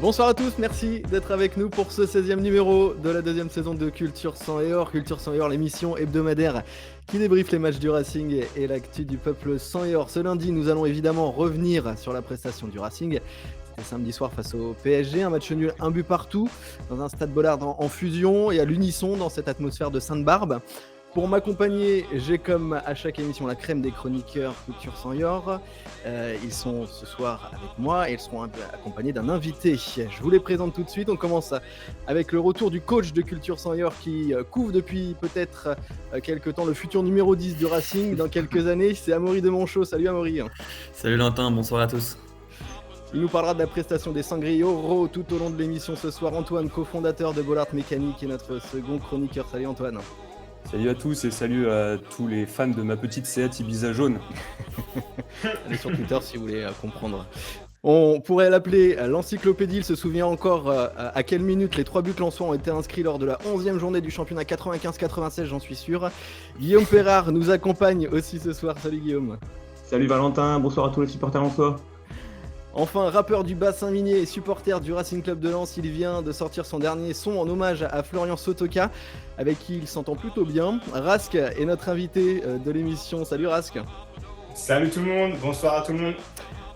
Bonsoir à tous, merci d'être avec nous pour ce 16e numéro de la deuxième saison de Culture Sang et Or. Culture Sang et Or, l'émission hebdomadaire qui débriefe les matchs du Racing et l'actu du peuple Sang et Or. Ce lundi, nous allons évidemment revenir sur la prestation du Racing. C'était samedi soir face au PSG, un match nul, un but partout, dans un stade Bollard en fusion et à l'unisson dans cette atmosphère de Sainte-Barbe. Pour m'accompagner, j'ai comme à chaque émission la crème des chroniqueurs Culture Sang et Or. Ils sont ce soir avec moi et ils seront accompagnés d'un invité. Je vous les présente tout de suite. On commence avec le retour du coach de Culture Sang et Or qui couvre depuis peut-être quelques temps le futur numéro 10 du Racing dans quelques années. C'est Amaury de Monchaux. Salut Amaury. Salut Lantin, bonsoir à tous. Il nous parlera de la prestation des Sangriaux tout au long de l'émission ce soir. Antoine, cofondateur de Bollard Mécanique, est notre second chroniqueur. Salut Antoine. Salut à tous et salut à tous les fans de ma petite Seat Ibiza jaune. Allez sur Twitter si vous voulez comprendre. On pourrait l'appeler l'encyclopédie. Il se souvient encore à quelle minute les 3 buts lensois ont été inscrits lors de la 11e journée du championnat 95-96, j'en suis sûr. Guillaume Perrard nous accompagne aussi ce soir. Salut Guillaume. Salut Valentin, bonsoir à tous les supporters lensois. Enfin, rappeur du bassin minier et supporter du Racing Club de Lens, il vient de sortir son dernier son en hommage à Florian Sotoka, avec qui il s'entend plutôt bien. Rask est notre invité de l'émission. Salut Rask. Salut tout le monde, bonsoir à tout le monde.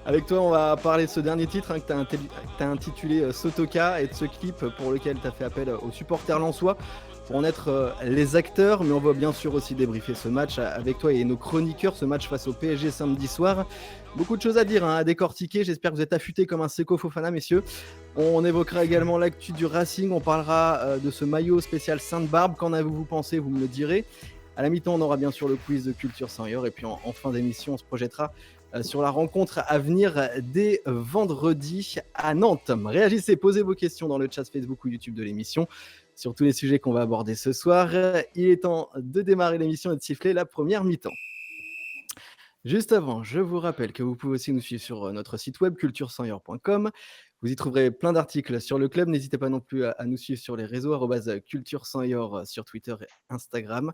Avec toi, on va parler de ce dernier titre que tu as intitulé Sotoka et de ce clip pour lequel tu as fait appel aux supporters lensois pour en être les acteurs. Mais on va bien sûr aussi débriefer ce match avec toi et nos chroniqueurs, ce match face au PSG samedi soir. Beaucoup de choses à dire, à décortiquer. J'espère que vous êtes affûtés comme un Seko Fofana, messieurs. On évoquera également l'actu du Racing. On parlera de ce maillot spécial Sainte-Barbe. Qu'en avez-vous pensé? Vous me le direz. À la mi-temps, on aura bien sûr le quiz de Culture Sang et Or. Et puis en fin d'émission, on se projettera sur la rencontre à venir dès vendredi à Nantes. Réagissez, posez vos questions dans le chat Facebook ou YouTube de l'émission sur tous les sujets qu'on va aborder ce soir. Il est temps de démarrer l'émission et de siffler la première mi-temps. Juste avant, je vous rappelle que vous pouvez aussi nous suivre sur notre site web culturesangor.com. Vous y trouverez plein d'articles sur le club. N'hésitez pas non plus à nous suivre sur les réseaux @culturesangor sur Twitter et Instagram.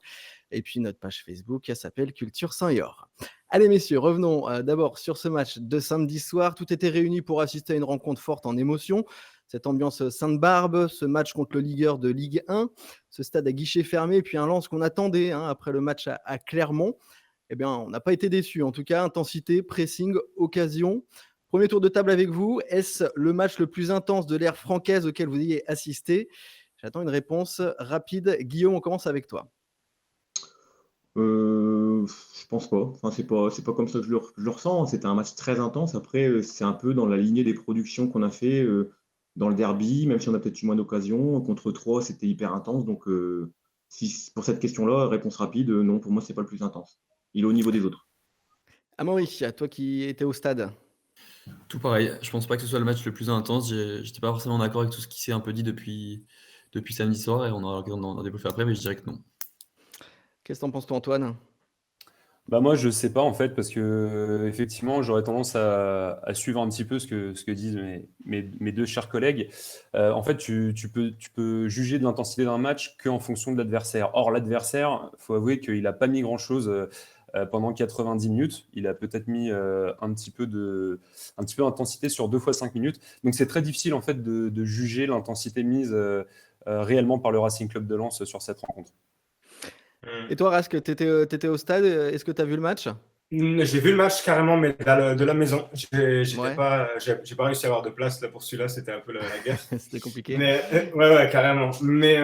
Et puis notre page Facebook, elle s'appelle Culture Sang et Or. Allez messieurs, revenons d'abord sur ce match de samedi soir. Tout était réuni pour assister à une rencontre forte en émotion. Cette ambiance Sainte-Barbe, ce match contre le leagueur de Ligue 1, ce stade à guichet fermé, puis un Lens qu'on attendait après le match à Clermont. Eh bien, on n'a pas été déçus. En tout cas, intensité, pressing, occasion. Premier tour de table avec vous. Est-ce le match le plus intense de l'ère francaise auquel vous ayez assisté? J'attends une réponse rapide. Guillaume, on commence avec toi. Je pense pas. Enfin, c'est pas comme ça que je le ressens. C'était un match très intense. Après, c'est un peu dans la lignée des productions qu'on a fait dans le derby, même si on a peut-être eu moins d'occasions. Contre 3, c'était hyper intense. Donc, si, pour cette question-là, réponse rapide, non, pour moi, c'est pas le plus intense. Il est au niveau des autres. Amaury, toi qui étais au stade. Tout pareil, je pense pas que ce soit le match le plus intense. J'étais pas forcément d'accord avec tout ce qui s'est un peu dit depuis samedi soir et on aura l'occasion d'en débriefer après, mais je dirais que non. Qu'est-ce que t'en penses toi, Antoine? Bah moi je sais pas en fait parce que effectivement j'aurais tendance à suivre un petit peu ce que disent mes deux chers collègues. En fait tu peux juger de l'intensité d'un match qu'en fonction de l'adversaire. Or l'adversaire, faut avouer qu'il a pas mis grand-chose pendant 90 minutes. Il a peut-être mis un petit peu d'intensité sur 2 fois 5 minutes. Donc c'est très difficile en fait de juger l'intensité mise réellement par le Racing Club de Lens sur cette rencontre. Et toi, Rask, t'étais au stade. Est-ce que tu as vu le match? J'ai vu le match carrément, mais de la maison. J'ai Ouais. pas réussi à avoir de place là pour celui-là, c'était un peu la guerre. C'était compliqué. Mais ouais, carrément. Mais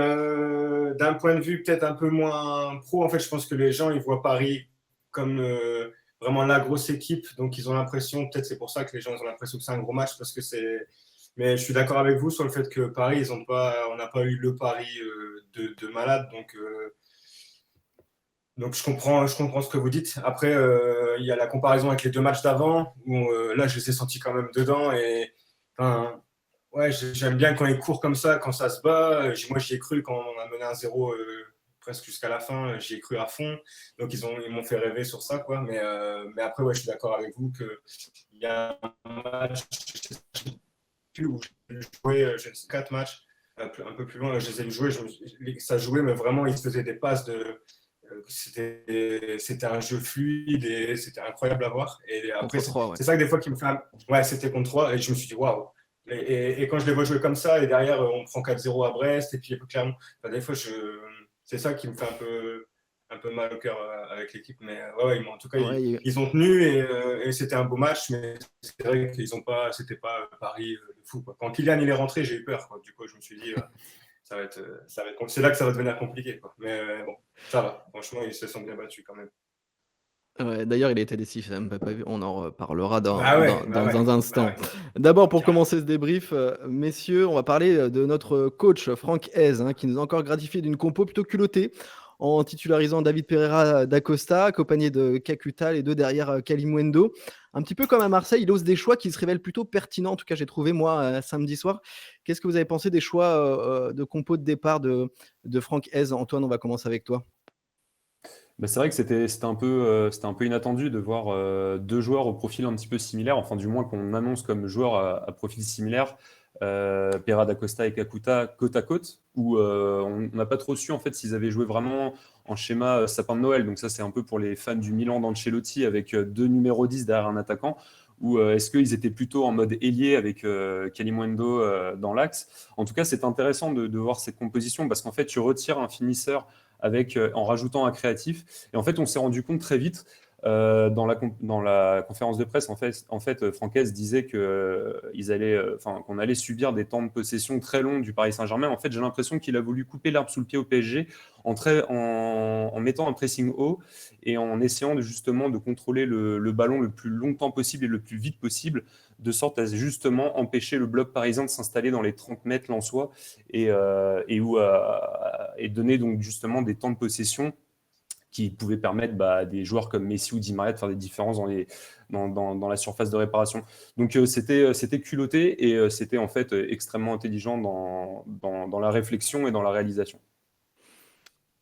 d'un point de vue peut-être un peu moins pro, en fait, je pense que les gens ils voient Paris comme vraiment la grosse équipe, donc ils ont l'impression, peut-être c'est pour ça que les gens ont l'impression que c'est un gros match parce que c'est. Mais je suis d'accord avec vous sur le fait que Paris, on n'a pas eu le Paris de malade, donc je comprends ce que vous dites. Après, il y a la comparaison avec les 2 matchs d'avant, où là, je les ai sentis quand même dedans. Et ouais, j'aime bien quand ils courent comme ça, quand ça se bat. Moi, j'y ai cru quand on a mené 1-0 presque jusqu'à la fin. J'y ai cru à fond. Donc, ils m'ont fait rêver sur ça, quoi. Mais après, ouais, je suis d'accord avec vous qu'il y a un match où j'ai joué 4 matchs un peu plus loin. Je les ai joués, ça jouait, mais vraiment, ils se faisaient des passes c'était un jeu fluide et c'était incroyable à voir. Et après, 3, ouais. c'est ça que des fois qui me fait. Ouais, c'était contre 3 et je me suis dit, waouh, Et quand je les vois jouer comme ça, et derrière, on prend 4-0 à Brest, et puis Clermont, enfin, des fois, c'est ça qui me fait un peu mal au cœur avec l'équipe. Mais en tout cas, Ouais, ils ont tenu, et c'était un beau match, mais c'est vrai qu'ils ont pas, c'était pas Paris de fou, quoi. Quand Kylian il est rentré, j'ai eu peur, quoi. Du coup, je me suis dit, c'est là que ça va devenir compliqué, quoi. Mais bon, ça va. Franchement, ils se sont bien battus quand même. ouais, d'ailleurs, il était décisif, Mbappé, on en reparlera Bah ouais, dans un instant. ouais. D'abord, pour Carrément. commencer ce débrief, messieurs, on va parler de notre coach Franck Hez, qui nous a encore gratifié d'une compo plutôt culottée en titularisant David Pereira d'Acosta, accompagné de Kakuta, les deux derrière Kalimundo. Un petit peu comme à Marseille, il ose des choix qui se révèlent plutôt pertinents, en tout cas j'ai trouvé moi samedi soir. Qu'est-ce que vous avez pensé des choix de compo de départ de Franck Hez? Antoine, on va commencer avec toi. Bah, c'est vrai que c'était un peu inattendu de voir deux joueurs au profil un petit peu similaire, enfin du moins qu'on annonce comme joueurs à profil similaire, Pereira da Costa et Kakuta côte à côte, où on n'a pas trop su en fait s'ils avaient joué vraiment en schéma sapin de Noël. Donc ça c'est un peu pour les fans du Milan d'Ancelotti avec deux numéros 10 derrière un attaquant, ou est-ce qu'ils étaient plutôt en mode ailier avec Kalimundo dans l'axe. En tout cas c'est intéressant de voir cette composition parce qu'en fait tu retires un finisseur en rajoutant un créatif. Et en fait, on s'est rendu compte très vite dans la conférence de presse, en fait Francaise disait qu'on allait subir des temps de possession très longs du Paris Saint-Germain. En fait, j'ai l'impression qu'il a voulu couper l'herbe sous le pied au PSG en mettant un pressing haut et en essayant justement de contrôler le ballon le plus longtemps possible et le plus vite possible, de sorte à justement empêcher le bloc parisien de s'installer dans les 30 mètres lensois et donner donc justement des temps de possession qui pouvaient permettre à des joueurs comme Messi ou Di Maria de faire des différences dans la surface de réparation. Donc c'était culotté et c'était en fait extrêmement intelligent dans la réflexion et dans la réalisation.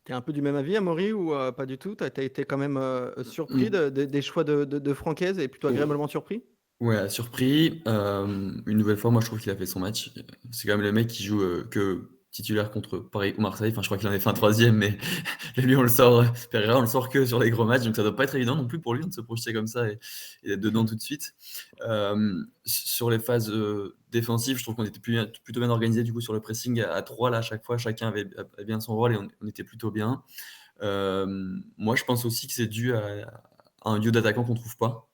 Tu es un peu du même avis, Amaury, ou pas du tout? Tu as été quand même surpris des choix de Francaise et plutôt agréablement surpris? Ouais, surpris. Une nouvelle fois, moi je trouve qu'il a fait son match. C'est quand même le mec qui joue que titulaire contre Paris ou Marseille. Enfin, je crois qu'il en a fait un troisième, mais lui on le sort, Pereira, on le sort que sur les gros matchs, donc ça doit pas être évident non plus pour lui de se projeter comme ça et d'être dedans tout de suite. Sur les phases défensives, je trouve qu'on était plutôt bien organisé du coup sur le pressing à 3 là à chaque fois, chacun avait bien son rôle et on était plutôt bien. Moi je pense aussi que c'est dû à un duo d'attaquants qu'on trouve pas.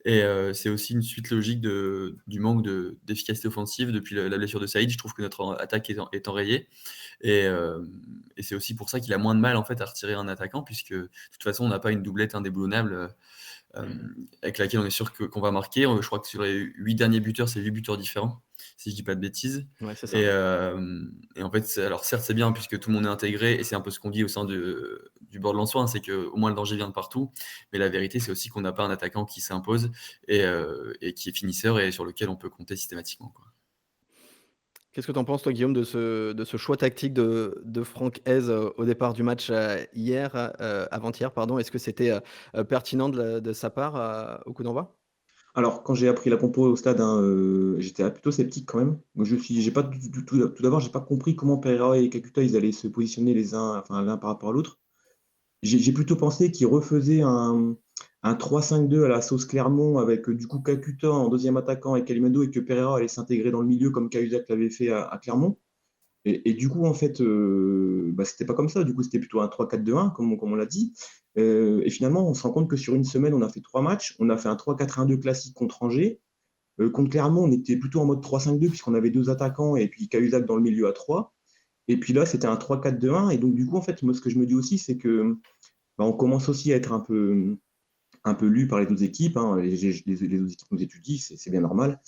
Et c'est aussi une suite logique du manque d'efficacité offensive depuis la blessure de Saïd. Je trouve que notre attaque est enrayée. Et c'est aussi pour ça qu'il a moins de mal en fait, à retirer un attaquant, puisque de toute façon, on n'a pas une doublette indéboulonnable avec laquelle on est sûr qu'on va marquer. Je crois que sur les 8 derniers buteurs, c'est 8 buteurs différents, si je dis pas de bêtises. Ouais, c'est ça. Et en fait, alors certes, c'est bien puisque tout le monde est intégré, et c'est un peu ce qu'on dit au sein du bord de Lensois, c'est qu'au moins le danger vient de partout. Mais la vérité, c'est aussi qu'on n'a pas un attaquant qui s'impose et qui est finisseur et sur lequel on peut compter systématiquement, quoi. Qu'est-ce que tu en penses, toi, Guillaume, de ce choix tactique de Franck Hez au départ du match avant-hier, pardon? Est-ce que c'était pertinent de sa part au coup d'envoi? Alors, quand j'ai appris la compo au stade, j'étais plutôt sceptique quand même. Moi, j'ai pas tout d'abord, j'ai pas compris comment Pereira et Kakuta ils allaient se positionner l'un par rapport à l'autre. J'ai plutôt pensé qu'ils refaisaient un 3-5-2 à la sauce Clermont avec du coup Kakuta en deuxième attaquant et Kalimundo et que Pereira allait s'intégrer dans le milieu comme Cahuzac l'avait fait à Clermont. Et du coup, en fait, c'était pas comme ça. Du coup, c'était plutôt un 3-4-2-1, comme on l'a dit. Et finalement, on se rend compte que sur une semaine, on a fait 3 matchs. On a fait un 3-4-1-2 classique contre Angers. Contre Clermont, on était plutôt en mode 3-5-2, puisqu'on avait deux attaquants et puis Cahuzac dans le milieu à 3. Et puis là, c'était un 3-4-2-1. Et donc, du coup, en fait, moi, ce que je me dis aussi, c'est que on commence aussi à être un peu lu par les autres équipes. Les autres équipes nous étudient, c'est bien normal.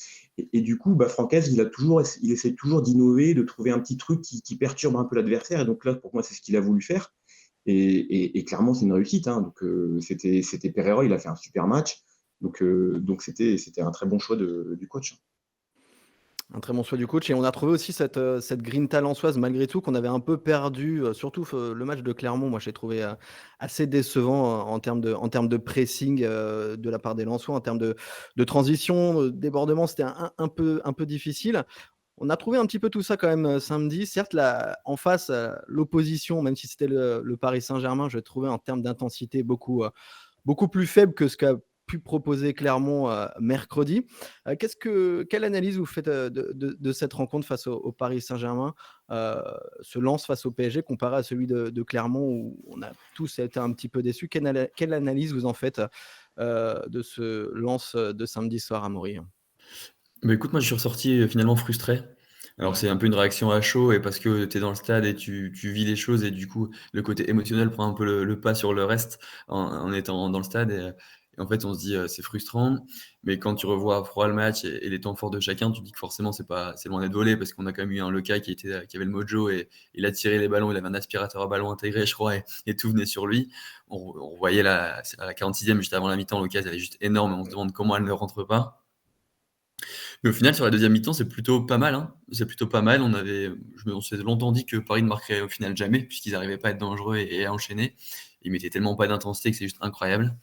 Et du coup, Francaise, il essaie toujours d'innover, de trouver un petit truc qui perturbe un peu l'adversaire. Et donc là, pour moi, c'est ce qu'il a voulu faire. Et clairement, c'est une réussite. Donc c'était Pereira, il a fait un super match. Donc c'était un très bon choix du coach. Un très bon choix du coach et on a trouvé aussi cette grinta lensoise malgré tout qu'on avait un peu perdu, surtout le match de Clermont, moi j'ai trouvé assez décevant en termes de pressing de la part des Lensois, en termes de transition, débordement, c'était un peu difficile. On a trouvé un petit peu tout ça quand même samedi. Certes, en face, l'opposition, même si c'était le Paris Saint-Germain, je trouvais en termes d'intensité beaucoup plus faible que ce qu'a pu proposer Clermont mercredi. Quelle analyse vous faites de cette rencontre face au Paris Saint-Germain, ce lance face au PSG comparé à celui de Clermont où on a tous été un petit peu déçus? Quelle analyse vous en faites de ce lance de samedi soir à Amaury? Bah, écoute, moi, je suis ressorti finalement frustré. Alors, Ouais. c'est un peu une réaction à chaud et parce que tu es dans le stade et tu vis les choses et du coup, le côté émotionnel prend un peu le pas sur le reste en étant dans le stade et en fait, on se dit, c'est frustrant. Mais quand tu revois à froid le match et les temps forts de chacun, tu te dis que forcément, c'est loin d'être volé parce qu'on a quand même eu un Lecas qui avait le mojo et il a tiré les ballons, il avait un aspirateur à ballon intégré, je crois, et tout venait sur lui. On voyait à la 46e, juste avant la mi-temps, l'occasion, elle est juste énorme et on se demande comment elle ne rentre pas. Mais au final, sur la deuxième mi-temps, c'est plutôt pas mal, hein. C'est plutôt pas mal. On s'est longtemps dit que Paris ne marquerait au final jamais, puisqu'ils n'arrivaient pas à être dangereux et à enchaîner. Ils mettaient tellement pas d'intensité que c'est juste incroyable.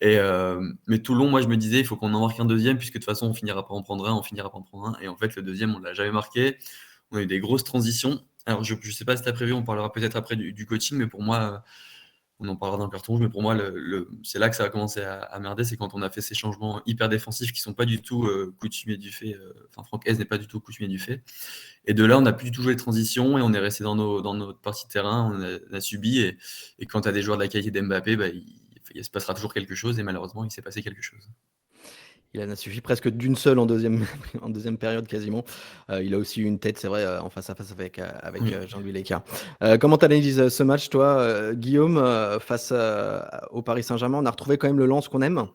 Mais tout le long, moi, je me disais, il faut qu'on en marque un deuxième, puisque de toute façon, on finira par en prendre un, on finira par en prendre un. Et en fait, le deuxième, on ne l'a jamais marqué. On a eu des grosses transitions. Alors, je ne sais pas si tu as prévu, on parlera peut-être après du coaching, mais pour moi, on en parlera dans le carton rouge, mais pour moi, c'est là que ça a commencé à merder, c'est quand on a fait ces changements hyper défensifs qui ne sont pas du tout coutumiers du fait. Enfin, Franck Hez n'est pas du tout coutumier du fait. Et de là, on n'a plus du tout joué les transitions et on est resté dans notre partie de terrain, on a subi. Et quand tu as des joueurs de la qualité d'Mbappé, il se passera toujours quelque chose et malheureusement, il s'est passé quelque chose. Il en a suffi presque d'une seule en deuxième période quasiment. Il a aussi eu une tête, c'est vrai, en face à face avec Oui. Jean-Louis Lécart. Comment tu analyses ce match, toi, Guillaume, face au Paris Saint-Germain? On a retrouvé quand même le lance qu'on aime?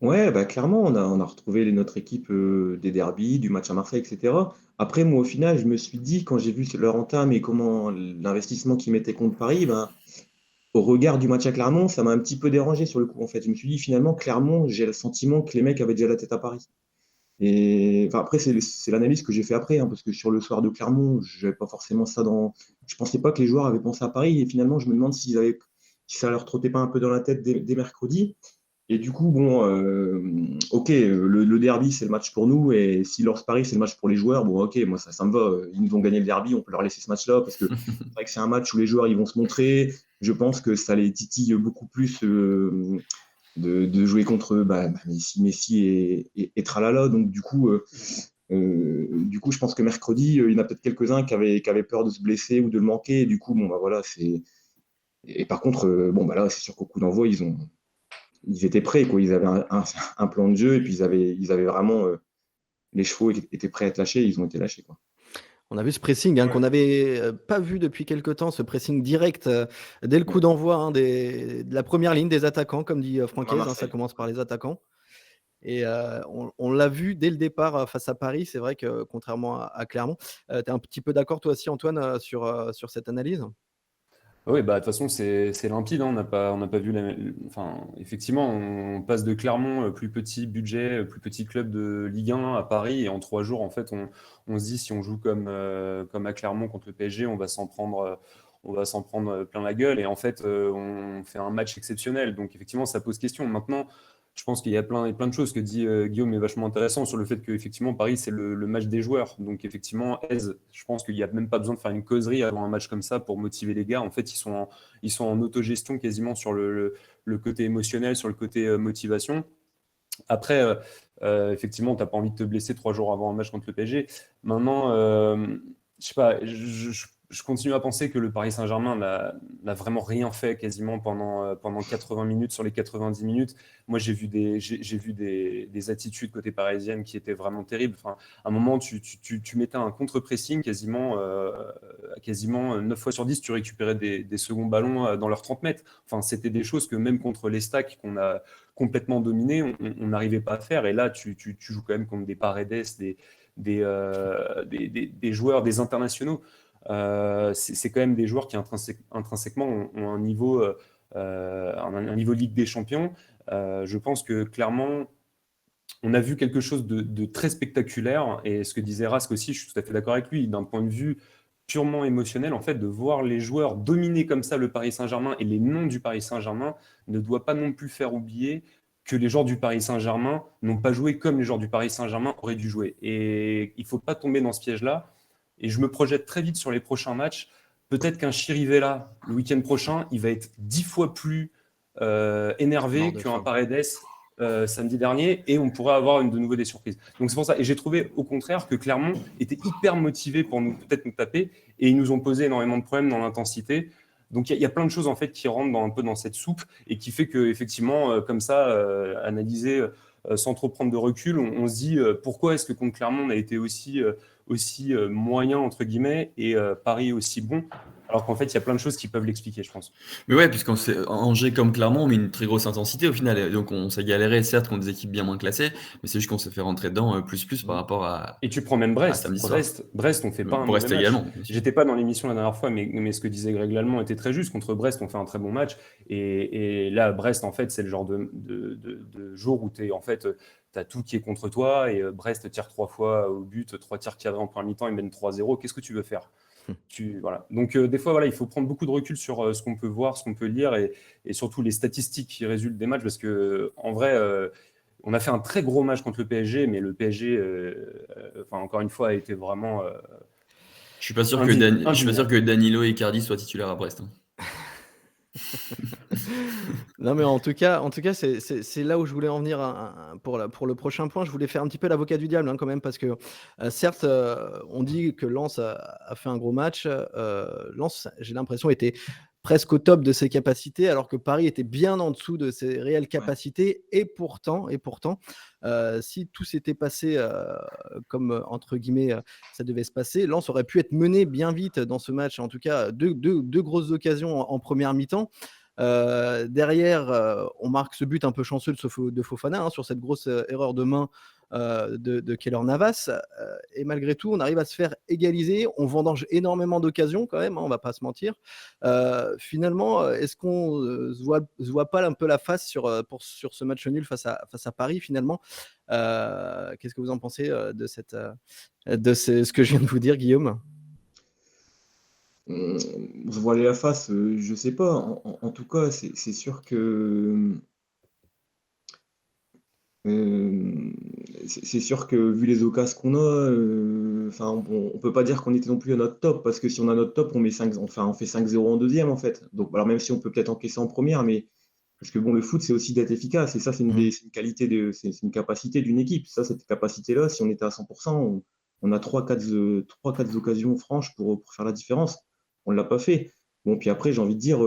Ouais, bah clairement, on a retrouvé notre équipe des derbies, du match à Marseille, etc. Après, moi, au final, je me suis dit, quand j'ai vu leur entame et comment l'investissement qu'ils mettaient contre Paris, ben, au regard du match à Clermont, ça m'a un petit peu dérangé sur le coup. En fait, je me suis dit, finalement, Clermont, j'ai le sentiment que les mecs avaient déjà la tête à Paris. Et enfin, après, c'est l'analyse que j'ai fait après, hein, parce que sur le soir de Clermont, j'avais pas forcément ça dans. Je pensais pas que les joueurs avaient pensé à Paris. Et finalement, je me demande si ça leur trottait pas un peu dans la tête dès mercredi. Et du coup, bon, ok, le derby, c'est le match pour nous. Et si Lens Paris, c'est le match pour les joueurs, bon, ok, moi, ça me va. Ils nous ont gagné le derby, on peut leur laisser ce match-là, parce que c'est vrai que c'est un match où les joueurs, ils vont se montrer. Je pense que ça les titille beaucoup plus de jouer contre Messi et Tralala. Donc, du coup, je pense que mercredi, il y en a peut-être quelques-uns qui avaient peur de se blesser ou de le manquer. Et du coup, bon, bah voilà, c'est. Et par contre, bon, bah là, c'est sûr qu'au coup d'envoi, ils étaient prêts, quoi. Ils avaient un plan de jeu et puis ils avaient vraiment les chevaux étaient prêts à être lâchés. Ils ont été lâchés, quoi. On a vu ce pressing Ouais. qu'on n'avait pas vu depuis quelque temps, ce pressing direct dès le coup d'envoi de la première ligne des attaquants, comme dit Franck Hez, ça commence par les attaquants. Et on l'a vu dès le départ face à Paris. C'est vrai que contrairement à Clermont, tu es un petit peu d'accord toi aussi, Antoine, sur cette analyse? Oui, bah, de toute façon, c'est limpide, hein. On n'a pas vu enfin, effectivement, on passe de Clermont, plus petit budget, plus petit club de Ligue 1 à Paris, et en 3 jours, en fait, on se dit si on joue comme à Clermont contre le PSG, on va s'en prendre plein la gueule. Et en fait, on fait un match exceptionnel. Donc, effectivement, ça pose question. Maintenant, je pense qu'il y a plein de choses que dit Guillaume est vachement intéressant sur le fait que effectivement Paris c'est le match des joueurs. Donc effectivement, je pense qu'il n'y a même pas besoin de faire une causerie avant un match comme ça pour motiver les gars. En fait, ils sont en autogestion quasiment sur le côté émotionnel, sur le côté motivation. Après, effectivement, tu n'as pas envie de te blesser 3 jours avant un match contre le PSG. Maintenant, je sais pas, je continue à penser que le Paris Saint-Germain n'a vraiment rien fait quasiment pendant 80 minutes sur les 90 minutes. Moi, j'ai vu des attitudes côté parisienne qui étaient vraiment terribles. Enfin, à un moment, tu mettais un contre-pressing quasiment 9 fois sur 10, tu récupérais des seconds ballons dans leurs 30 mètres. Enfin, c'était des choses que même contre les Stacks qu'on a complètement dominé, on n'arrivait pas à faire. Et là, tu joues quand même contre des Paredes, des joueurs, des internationaux. C'est quand même des joueurs qui intrinsèquement ont un niveau Ligue des Champions. Je pense que clairement, on a vu quelque chose de très spectaculaire. Et ce que disait Rask aussi, je suis tout à fait d'accord avec lui, d'un point de vue purement émotionnel, en fait, de voir les joueurs dominer comme ça le Paris Saint-Germain et les noms du Paris Saint-Germain ne doit pas non plus faire oublier que les joueurs du Paris Saint-Germain n'ont pas joué comme les joueurs du Paris Saint-Germain auraient dû jouer. Et il ne faut pas tomber dans ce piège-là. Et je me projette très vite sur les prochains matchs. Peut-être qu'un Chirivella, le week-end prochain, il va être 10 fois plus énervé qu'un Paredes samedi dernier, et on pourrait avoir de nouveau des surprises. Donc c'est pour ça. Et j'ai trouvé au contraire que Clermont était hyper motivé pour peut-être nous taper, et ils nous ont posé énormément de problèmes dans l'intensité. Donc il y a plein de choses en fait qui rentrent un peu dans cette soupe et qui fait que effectivement, comme ça, analyser sans trop prendre de recul, on se dit pourquoi est-ce que contre Clermont on a été aussi moyen entre guillemets et Paris aussi bon, alors qu'en fait il y a plein de choses qui peuvent l'expliquer, je pense. Mais ouais, puisqu'on Angers comme Clermont, on met une très grosse intensité au final. Et donc on s'est galéré certes contre des équipes bien moins classées, mais c'est juste qu'on s'est fait rentrer dedans plus par rapport à. Et tu prends même Brest. samedi soir. Brest, on fait pas un Brest mauvais match. également. bien sûr. J'étais pas dans l'émission la dernière fois, mais ce que disait Greg Lallemand était très juste. Contre Brest, on fait un très bon match. Et là, Brest, en fait, c'est le genre de jour où tu as tout qui est contre toi. Et Brest tire 3 fois au but, 3 tirs cadrés en première mi-temps, ils mènent 3-0. Qu'est-ce que tu veux faire? Voilà. Donc, des fois, voilà, il faut prendre beaucoup de recul sur ce qu'on peut voir, ce qu'on peut lire et surtout les statistiques qui résultent des matchs. Parce que, en vrai, on a fait un très gros match contre le PSG, mais le PSG, encore une fois, a été vraiment. Je suis pas sûr indigne. je suis pas sûr que Danilo et Icardi soient titulaires à Brest. Non, mais en tout cas, c'est là où je voulais en venir pour le prochain point. Je voulais faire un petit peu l'avocat du diable quand même, parce que certes, on dit que Lens a fait un gros match. Lens, j'ai l'impression, était presque au top de ses capacités, alors que Paris était bien en dessous de ses réelles capacités. Et pourtant, si tout s'était passé comme, entre guillemets, ça devait se passer, Lens aurait pu être mené bien vite dans ce match. En tout cas, deux grosses occasions en première mi-temps. Derrière, on marque ce but un peu chanceux de Fofana sur cette grosse erreur de main de Keylor Navas. Et malgré tout, on arrive à se faire égaliser. On vendange énormément d'occasions quand même, on va pas se mentir. Finalement, est-ce qu'on se voit pas un peu la face sur ce match nul face à Paris finalement? Qu'est-ce que vous en pensez de ce que je viens de vous dire, Guillaume? On se voiler la face, je sais pas. En tout cas, c'est sûr que c'est sûr que vu les occasions qu'on a, on peut pas dire qu'on était non plus à notre top, parce que si on a notre top, on fait 5-0 en deuxième en fait. Donc, alors même si on peut peut-être encaisser en première, mais parce que bon, le foot, c'est aussi d'être efficace, et ça, c'est une qualité c'est une capacité d'une équipe. Ça, cette capacité-là, si on était à 100%, on a 3-4 occasions franches pour faire la différence. On l'a pas fait. Bon, puis après, j'ai envie de dire,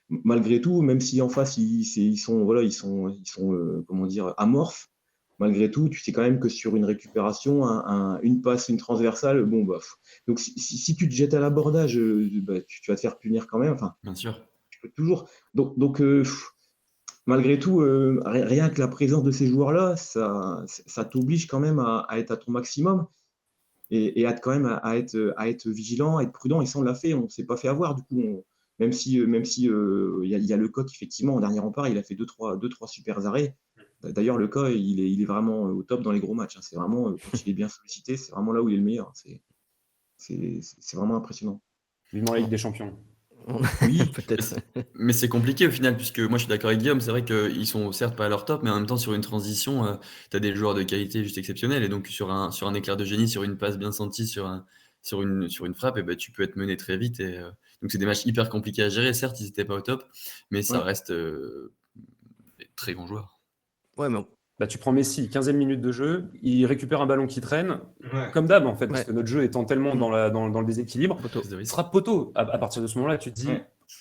malgré tout, même si en face ils sont comment dire, amorphes, malgré tout, tu sais quand même que sur une récupération, une passe, une transversale, bon bah. Donc si tu te jettes à l'abordage, tu vas te faire punir quand même. Enfin, Bien sûr. tu peux toujours. Donc malgré tout, rien que la présence de ces joueurs-là, ça t'oblige quand même à être à ton maximum. Et quand même à être vigilant, à être prudent. Et ça, on l'a fait, on ne s'est pas fait avoir. Du coup, même si y a le Coq, effectivement, en dernier rempart, il a fait deux, trois super arrêts. D'ailleurs, le Coq, il est vraiment au top dans les gros matchs. C'est vraiment, quand il est bien sollicité, c'est vraiment là où il est le meilleur. C'est vraiment impressionnant. Vivement la Ligue des Champions. Oui, peut-être. Mais c'est compliqué au final, puisque moi je suis d'accord avec Guillaume, c'est vrai qu'ils sont certes pas à leur top, mais en même temps sur une transition, tu as des joueurs de qualité juste exceptionnels, et donc sur un éclair de génie, sur une passe bien sentie, sur une frappe, et tu peux être mené très vite. Et, donc c'est des matchs hyper compliqués à gérer, certes ils n'étaient pas au top, mais ça reste des très bons joueurs. Ouais, mais tu prends Messi, 15e minute de jeu, il récupère un ballon qui traîne, comme d'hab en fait, parce que notre jeu étant tellement dans le déséquilibre, il sera poteau. À partir de ce moment-là, tu te dis,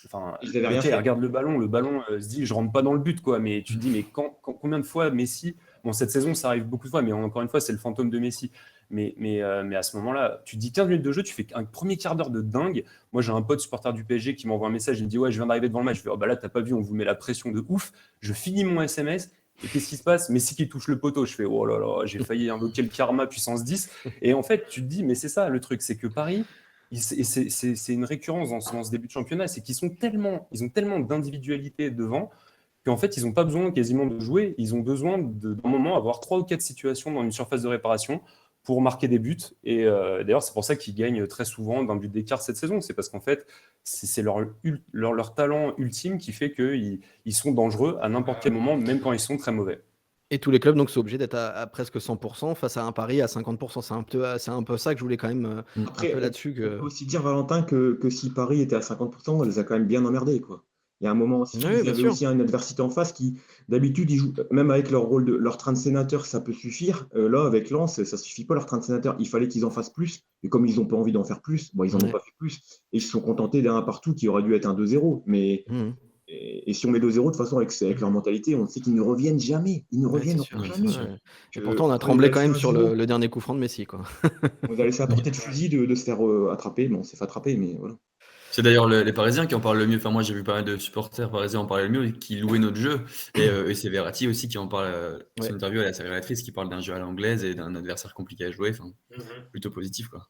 regarde le ballon se dit, je rentre pas dans le but, quoi. Mais tu te dis, mais combien de fois Messi, bon, cette saison ça arrive beaucoup de fois, mais encore une fois, c'est le fantôme de Messi. Mais à ce moment-là, tu te dis 15 minutes de jeu, tu fais un premier quart d'heure de dingue. Moi, j'ai un pote supporter du PSG qui m'envoie un message, il me dit, ouais, je viens d'arriver devant le match. Je fais, là, t'as pas vu, on vous met la pression de ouf. Je finis mon SMS. Et qu'est-ce qui se passe? Messi qui touche le poteau. Je fais, oh là là, j'ai failli invoquer le karma puissance 10. Et en fait, tu te dis, mais c'est ça le truc, c'est que Paris, c'est une récurrence dans ce début de championnat, c'est qu'ils ont tellement d'individualité devant qu'en fait, ils n'ont pas besoin quasiment de jouer. Ils ont besoin d'un moment avoir 3 ou 4 situations dans une surface de réparation pour marquer des buts. Et d'ailleurs, c'est pour ça qu'ils gagnent très souvent d'un but d'écart cette saison. C'est parce qu'en fait, c'est leur talent ultime qui fait qu'ils sont dangereux à n'importe quel moment, même quand ils sont très mauvais. Et tous les clubs donc sont obligés d'être à presque 100% face à un Paris à 50%. C'est un peu ça que je voulais quand même Après, un peu là-dessus. On peut aussi dire, Valentin, que si Paris était à 50%, on les a quand même bien emmerdés, quoi. Il y a un moment aussi, Oui, ils bien avaient sûr. aussi une adversité en face qui, d'habitude, ils jouent, même avec leur rôle leur train de sénateur, ça peut suffire. Là, avec Lens, ça suffit pas leur train de sénateur. Il fallait qu'ils en fassent plus. Et comme ils n'ont pas envie d'en faire plus, bon, ils en ont Ouais. pas fait plus. Et ils se sont contentés d'un 1 partout qui aurait dû être un 2-0. Mais Mhm. et si on met 2-0, de toute façon, avec leur mentalité, on sait qu'ils ne reviennent jamais. Ils ne Ouais, c'est reviendront sûr. Ouais, c'est jamais. sûr. Ouais. Et Que, pourtant, on a après, on nous a tremblé quand laissé même un sur 0. le dernier coup franc de Messi, quoi. On nous a laissé à portée de Ouais. fusil de se faire attraper. Bon, on s'est fait attraper, mais voilà. C'est d'ailleurs les Parisiens qui en parlent le mieux. Enfin, moi, j'ai vu pas mal de supporters parisiens en parler le mieux et qui louaient notre jeu. Et c'est Verratti aussi qui en parle. Son Ouais. interview à la révélatrice qui parle d'un jeu à l'anglaise et d'un adversaire compliqué à jouer. Enfin, Mhm. plutôt positif, quoi.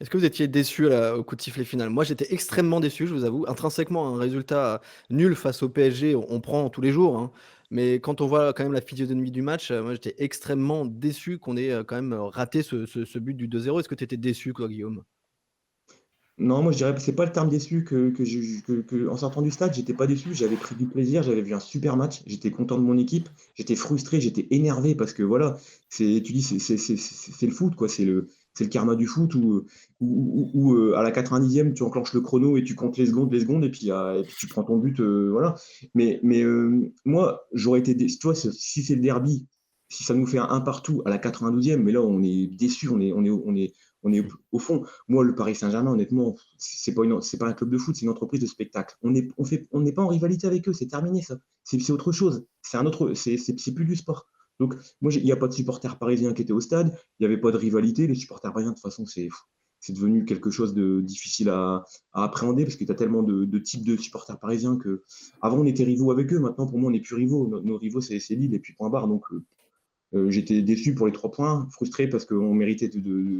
Est-ce que vous étiez déçu au coup de sifflet final? Moi, j'étais extrêmement déçu, je vous avoue. Intrinsèquement, un résultat nul face au PSG, on prend tous les jours, hein. Mais quand on voit quand même la physionomie du match, moi, j'étais extrêmement déçu qu'on ait quand même raté ce but du 2-0. Est-ce que tu étais déçu, toi, Guillaume? Non, moi je dirais que c'est pas le terme déçu en sortant du stade, j'étais pas déçu, j'avais pris du plaisir, j'avais vu un super match, j'étais content de mon équipe, j'étais frustré, j'étais énervé parce que voilà, tu dis c'est le foot quoi, c'est le karma du foot où à la 90e tu enclenches le chrono et tu comptes les secondes et puis tu prends ton but voilà. Mais moi j'aurais été déçu, tu vois, si c'est le derby, si ça nous fait un partout à la 92e, mais là on est déçu, on est au fond. Moi, le Paris Saint-Germain, honnêtement, c'est pas un club de foot, c'est une entreprise de spectacle. On n'est pas en rivalité avec eux, c'est terminé ça. C'est autre chose. C'est plus du sport. Donc, moi, il n'y a pas de supporters parisiens qui étaient au stade. Il n'y avait pas de rivalité. Les supporters parisiens, de toute façon, c'est devenu quelque chose de difficile à appréhender parce que tu as tellement de types de supporters parisiens que avant on était rivaux avec eux. Maintenant, pour moi, on n'est plus rivaux. Nos rivaux, c'est Lille et puis point barre. Donc, j'étais déçu pour les 3 points, frustré parce que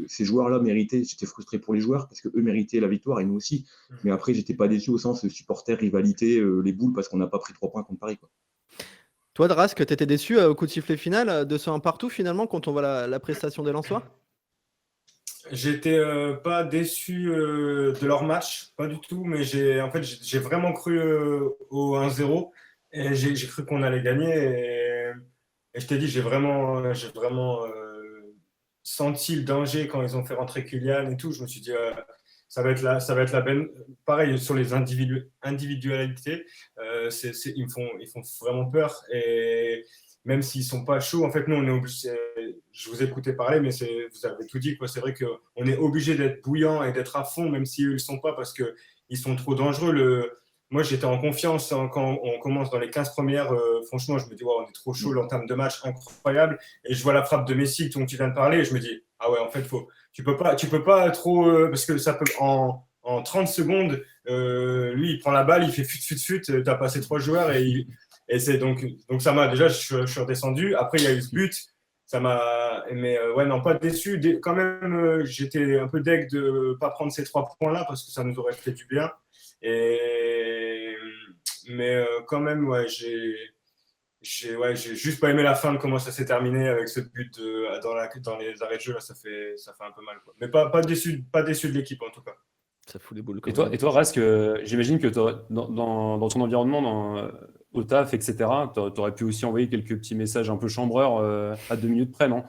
ces joueurs-là méritaient. J'étais frustré pour les joueurs parce qu'eux méritaient la victoire et nous aussi. Mais après, j'étais pas déçu au sens supporter, rivalité, les boules parce qu'on n'a pas pris 3 points contre Paris, quoi. Toi, Drask, tu étais déçu au coup de sifflet final de ce 1 partout, finalement, quand on voit la prestation des Lensois? J'étais pas déçu de leur match, pas du tout, mais j'ai vraiment cru au 1-0 et j'ai cru qu'on allait gagner. Et je t'ai dit, j'ai vraiment senti le danger quand ils ont fait rentrer Kylian et tout. Je me suis dit, ça va être la peine. Pareil sur les individualités, ils me font vraiment peur. Et même s'ils sont pas chauds, en fait, nous, on est obligé. Je vous ai écouté parler, mais vous avez tout dit, quoi. C'est vrai qu'on est obligé d'être bouillant et d'être à fond, même si eux, ils sont pas, parce qu'ils sont trop dangereux. Moi, j'étais en confiance quand on commence dans les 15 premières. Franchement, je me dis, wow, on est trop chaud, l'entame de match incroyable. Et je vois la frappe de Messi dont tu viens de parler, et je me dis, ah ouais, en fait, tu peux pas trop. Parce que ça peut. En 30 secondes, lui, il prend la balle, il fait fut, tu as passé 3 joueurs, et c'est donc ça m'a. Déjà, je suis redescendu. Après, il y a eu ce but. Ça m'a. Mais ouais, non, pas déçu. Quand même, j'étais un peu deg de ne pas prendre ces 3 points-là, parce que ça nous aurait fait du bien. Mais quand même, ouais, j'ai juste pas aimé la fin de comment ça s'est terminé avec ce but dans les arrêts de jeu. Là, ça fait un peu mal, quoi. Mais pas déçu de l'équipe, en tout cas. Ça fout les boules quand Et même. toi Rask, j'imagine que dans ton environnement, au taf, etc., tu aurais pu aussi envoyer quelques petits messages un peu chambreurs à 2 minutes près, non?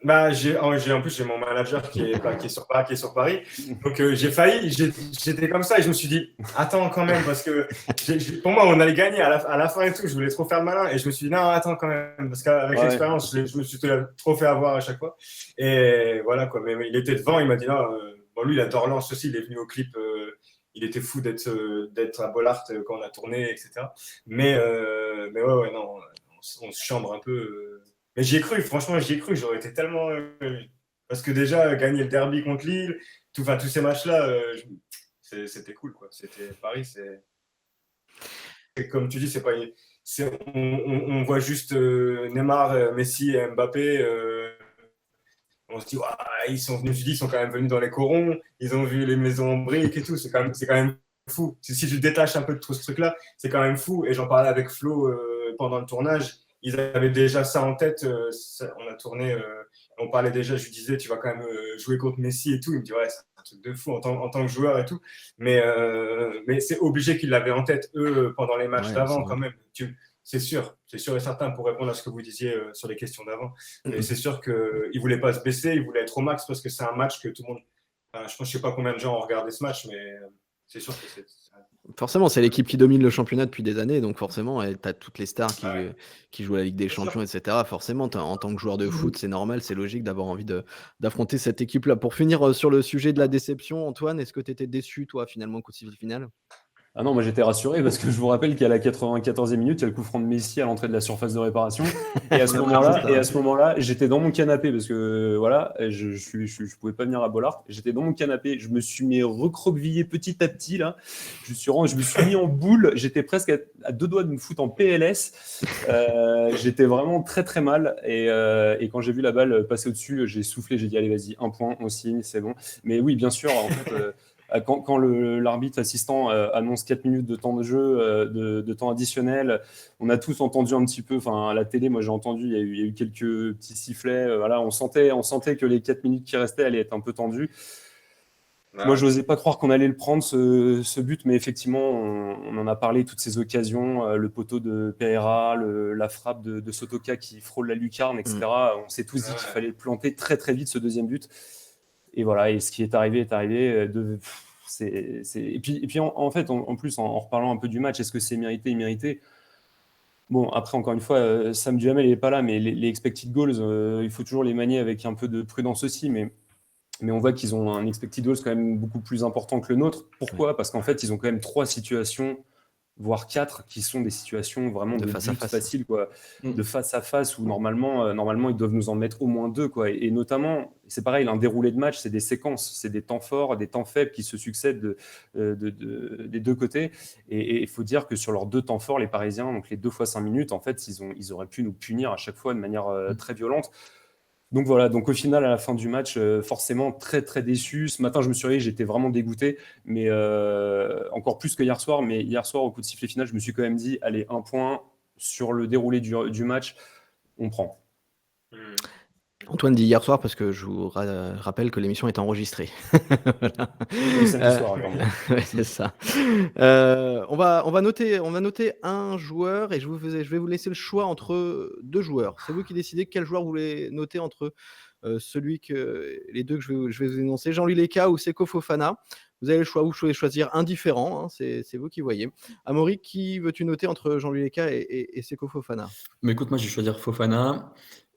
Bah, en plus, j'ai mon manager qui est sur Paris. Donc, j'ai failli, j'étais comme ça et je me suis dit, attends quand même, parce que pour moi, on allait gagner à la fin et tout. Je voulais trop faire le malin et je me suis dit, non, attends quand même, parce qu'avec l'expérience, je me suis trop fait avoir à chaque fois. Et voilà, quoi. Mais il était devant, il m'a dit, non, bon, lui, il adore Lens aussi, il est venu au clip. Il était fou d'être à Bollard quand on a tourné, etc. Mais ouais, non, on se chambre un peu. Mais j'y ai cru, franchement, j'y ai cru. J'aurais été tellement. Parce que déjà, gagner le derby contre Lille, tous ces matchs-là, c'était cool, quoi. C'était Paris, comme tu dis, c'est pas. On voit juste Neymar, Messi et Mbappé. On se dit, ils sont venus, ils sont quand même venus dans les corons, ils ont vu les maisons en briques et tout. C'est quand même fou. Si tu te détaches un peu de tout ce truc-là, c'est quand même fou. Et j'en parlais avec Flo pendant le tournage. Ils avaient déjà ça en tête. On a tourné, on parlait déjà. Je lui disais, tu vas quand même jouer contre Messi et tout. Il me dit, ouais, c'est un truc de fou en tant que joueur et tout. Mais c'est obligé qu'ils l'avaient en tête, eux, pendant les matchs d'avant, quand même. C'est sûr et certain, pour répondre à ce que vous disiez sur les questions d'avant. Mais c'est sûr qu'ils ne voulaient pas se baisser, ils voulaient être au max parce que c'est un match que tout le monde. Enfin, je ne sais pas combien de gens ont regardé ce match, mais c'est sûr que c'est. Forcément, c'est l'équipe qui domine le championnat depuis des années, donc forcément, tu as toutes les stars Ouais. qui jouent à la Ligue des Bien sûr. Champions, etc. Forcément, en tant que joueur de foot, c'est normal, c'est logique d'avoir envie d'affronter cette équipe-là. Pour finir sur le sujet de la déception, Antoine, est-ce que tu étais déçu, toi, finalement, qu'au final? Ah non, moi j'étais rassuré parce que je vous rappelle qu'à la 94e minute, il y a le coup franc de Messi à l'entrée de la surface de réparation. Et à ce On a pris un moment-là, peu de temps. j'étais dans mon canapé parce que voilà, je pouvais pas venir à Bollard. J'étais dans mon canapé, je me suis mis recroquevillé petit à petit là. Je me suis mis en boule. J'étais presque à deux doigts de me foutre en PLS. J'étais vraiment très très mal. Et quand j'ai vu la balle passer au-dessus, j'ai soufflé, j'ai dit allez vas-y, un point, on signe, c'est bon. Mais oui, bien sûr, en fait. Quand l'arbitre assistant annonce 4 minutes de temps de jeu, de temps additionnel, on a tous entendu un petit peu, enfin à la télé, moi j'ai entendu, il y a eu quelques petits sifflets, voilà, on sentait que les 4 minutes qui restaient allaient être un peu tendues. Moi, je n'osais pas croire qu'on allait le prendre, ce but, mais effectivement, on en a parlé, toutes ces occasions, le poteau de Pereira, la frappe de Sotoka qui frôle la lucarne, etc. On s'est tous dit qu'il fallait le planter très très vite, ce deuxième but. Et voilà, et ce qui est arrivé est arrivé. Et puis en fait, en plus, en reparlant un peu du match, est-ce que c'est mérité, immérité? Bon, après, encore une fois, Sam Duhamel n'est pas là, mais les expected goals, il faut toujours les manier avec un peu de prudence aussi. Mais on voit qu'ils ont un expected goals quand même beaucoup plus important que le nôtre. Pourquoi? Parce qu'en fait, ils ont quand même 3 situations, voire 4, qui sont des situations vraiment De de face à but face. facile, quoi. De face à face, où normalement, ils doivent nous en mettre au moins 2, quoi. Et notamment, c'est pareil, un déroulé de match, c'est des séquences, c'est des temps forts, des temps faibles qui se succèdent des deux côtés. Et il faut dire que sur leurs 2 temps forts, les Parisiens, donc les 2 fois 5 minutes, en fait, ils auraient pu nous punir à chaque fois de manière très violente. Donc voilà, donc au final, à la fin du match, forcément très très déçu. Ce matin, je me suis réveillé, j'étais vraiment dégoûté, mais encore plus que hier soir. Mais hier soir, au coup de sifflet final, je me suis quand même dit, allez, un point sur le déroulé du match, on prend. Antoine dit hier soir parce que je vous rappelle que l'émission est enregistrée. Voilà. Oui, samedi soir, quand même. Ouais, c'est ça. On va noter un joueur et je vais vous laisser le choix entre 2 joueurs. C'est vous qui décidez quel joueur vous voulez noter entre les deux que je vais vous énoncer, Jean-Louis Leka ou Seko Fofana. Vous avez le choix, vous pouvez choisir un différent, hein, c'est vous qui voyez. Amaury, qui veux-tu noter entre Jean-Louis Leka et Seko Fofana? Mais écoute, moi, je vais choisir Fofana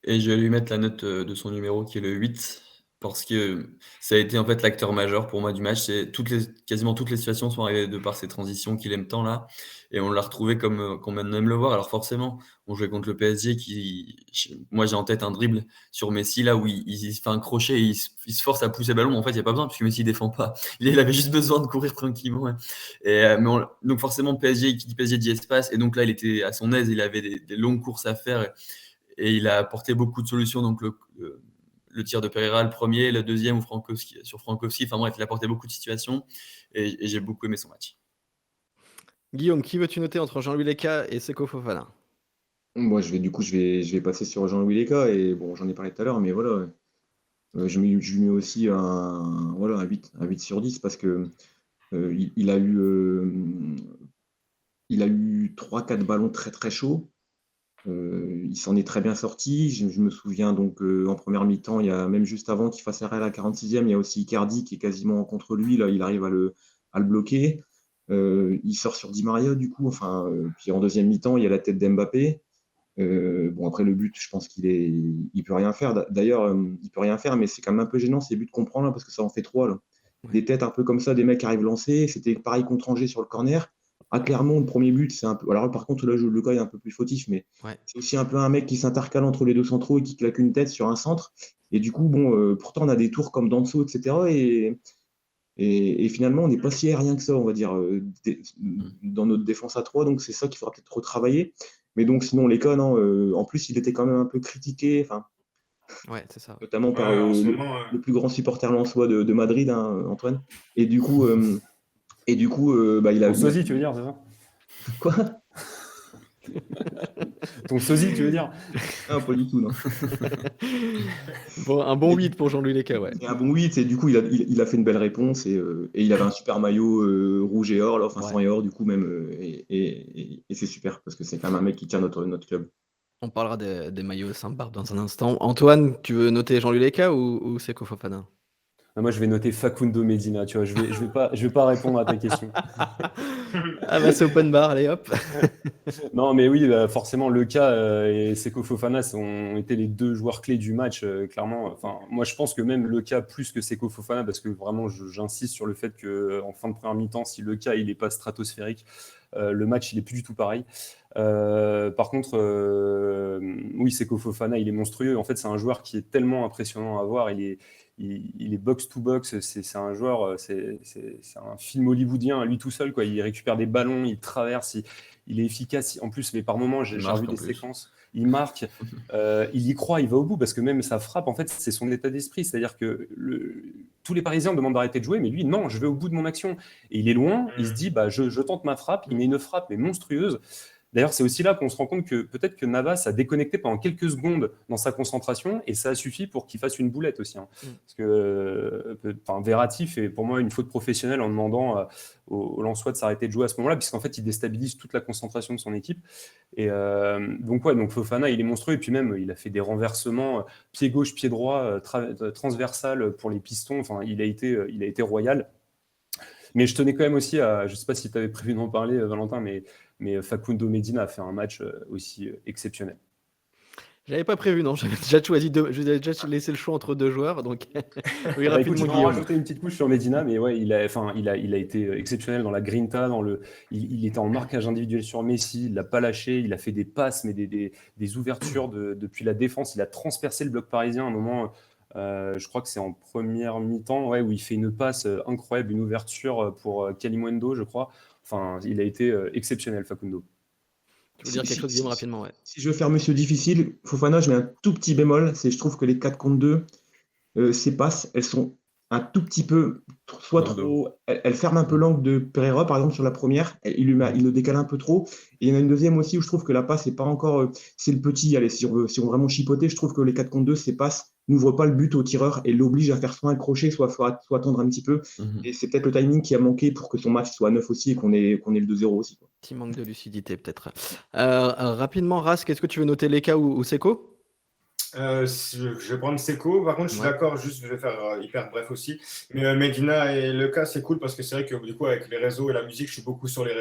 et je vais lui mettre la note de son numéro qui est le 8 parce que ça a été en fait l'acteur majeur pour moi du match. Quasiment toutes les situations sont arrivées de par ces transitions qu'il aime tant là et on l'a retrouvé comme on aime le voir. Alors forcément, on jouait contre le PSG moi j'ai en tête un dribble sur Messi là où il se fait un crochet et il se force à pousser le ballon. Mais en fait, il n'y a pas besoin parce que Messi ne défend pas. Il avait juste besoin de courir tranquillement. Donc forcément, qui dit PSG dit espace et donc là il était à son aise, il avait des longues courses à faire. Et il a apporté beaucoup de solutions. Donc, le tir de Pereira, le premier, le deuxième, sur Frankowski. Enfin bref, il a apporté beaucoup de situations et j'ai beaucoup aimé son match. Guillaume, qui veux-tu noter entre Jean-Louis Leka et Seko Fofana? Moi, je vais passer sur Jean-Louis Leka et bon, j'en ai parlé tout à l'heure, mais voilà, je lui mets aussi un 8 sur 10 parce que il a eu 3-4 ballons très très chauds. Il s'en est très bien sorti. Je me souviens donc en première mi-temps, il y a même juste avant qu'il fasse arrêt à la 46e, il y a aussi Icardi qui est quasiment contre lui. Là, il arrive à le bloquer. Il sort sur Di Maria du coup. Puis en deuxième mi-temps, il y a la tête d'Mbappé. Bon, après le but, je pense il peut rien faire. D'ailleurs, il peut rien faire, mais c'est quand même un peu gênant ces buts qu'on prend là parce que ça en fait 3 là. Des têtes un peu comme ça, des mecs qui arrivent lancés. C'était pareil contre Angers sur le corner. À Clermont, le premier but, c'est un peu. Alors, par contre, là, le cas est un peu plus fautif, mais c'est aussi un peu un mec qui s'intercale entre les 2 centraux et qui claque une tête sur un centre. Et du coup, bon, pourtant, on a des tours comme Danso, etc. Et finalement, on n'est pas si aérien que ça, on va dire, dans notre défense à 3. Donc, c'est ça qu'il faudra peut-être retravailler. Mais donc, sinon, les cas, non. En plus, il était quand même un peu critiqué. Ouais, c'est ça. Notamment par le plus grand supporter lensois de Madrid, hein, Antoine. Et du coup, il a. Ton sosie, tu veux dire, c'est ça? Quoi? Ton sosie, tu veux dire? Ah, pas du tout, non. Bon, un bon 8 pour Jean-Louis Leka, ouais. Et un bon 8, et du coup, il a fait une belle réponse, et il avait un super maillot rouge et or, là, enfin sang et or, du coup, même. Et c'est super, parce que c'est quand même un mec qui tient notre club. On parlera des maillots Saint-Barbe dans un instant. Antoine, tu veux noter Jean-Louis Leka ou Seko Fofana? Moi, je vais noter Facundo Medina, tu vois, je vais pas répondre à ta question. Ah bah c'est open bar, allez hop. Non, mais oui, bah, forcément, Lecca et Seko Fofana ont été les 2 joueurs clés du match, clairement. Enfin, moi, je pense que même Lecca plus que Seko Fofana, parce que vraiment, j'insiste sur le fait qu'en fin de première mi-temps, si Lecca il n'est pas stratosphérique, le match il est plus du tout pareil. Par contre, oui, Seko Fofana, il est monstrueux. En fait, c'est un joueur qui est tellement impressionnant à voir. Il est box-to-box. C'est un joueur, c'est un film hollywoodien, lui tout seul, quoi. Il récupère des ballons, il traverse, il est efficace. En plus, mais par moments, j'ai marque revu en des plus. séquences. Il marque, il y croit, il va au bout, parce que même sa frappe, en fait, c'est son état d'esprit. C'est-à-dire que tous les Parisiens demandent d'arrêter de jouer, mais lui, non, je vais au bout de mon action. Et il est loin, il se dit, bah, je tente ma frappe. Il met une frappe, mais monstrueuse. D'ailleurs, c'est aussi là qu'on se rend compte que peut-être que Navas a déconnecté pendant quelques secondes dans sa concentration et ça a suffi pour qu'il fasse une boulette aussi. Parce que Verratti fait pour moi une faute professionnelle en demandant aux Lensois de s'arrêter de jouer à ce moment-là, puisqu'en fait, il déstabilise toute la concentration de son équipe. Et donc Fofana, il est monstrueux. Et puis même, il a fait des renversements pied gauche, pied droit, transversal pour les pistons. Enfin, il a été royal. Mais je tenais quand même aussi à, je ne sais pas si tu avais prévu d'en parler, Valentin, mais Facundo Medina a fait un match aussi exceptionnel. J'avais pas prévu, non. J'avais déjà laissé le choix entre 2 joueurs, donc oui, Bah, écoute, je rapidement vais en Guillaume. rajouter une petite couche sur Medina, mais ouais, il a été exceptionnel dans la grinta, il était en marquage individuel sur Messi, il l'a pas lâché, il a fait des passes, mais des ouvertures depuis la défense, il a transpercé le bloc parisien à un moment. Je crois que c'est en première mi-temps, ouais, où il fait une passe incroyable, une ouverture pour Kalimundo, je crois. Enfin, il a été exceptionnel, Facundo. Tu veux dire quelque chose, Guillaume, rapidement, ouais. Si je veux faire monsieur difficile, Fofana, je mets un tout petit bémol, c'est je trouve que les 4 contre 2, ces passes, elles sont un tout petit peu, soit trop, elles ferment un peu l'angle de Pereira, par exemple, sur la première, il le décale un peu trop. Et il y en a une deuxième aussi où je trouve que la passe n'est pas encore, c'est le petit, allez, si on veut vraiment chipoter, je trouve que les 4 contre 2, ces passes n'ouvrent pas le but au tireur et l'obligent à faire soit un crochet, soit attendre un petit peu. Et c'est peut-être le timing qui a manqué pour que son match soit à 9 aussi et qu'on ait le 2-0 aussi, quoi. Petit manque de lucidité, peut-être. Rapidement, Rask, est-ce que tu veux noter Lecca ou Seko? Je vais prendre Seko. Par contre, je suis d'accord, juste je vais faire hyper bref aussi. Mais Medina et Lecca, c'est cool parce que c'est vrai que du coup, avec les réseaux et la musique, je suis beaucoup sur les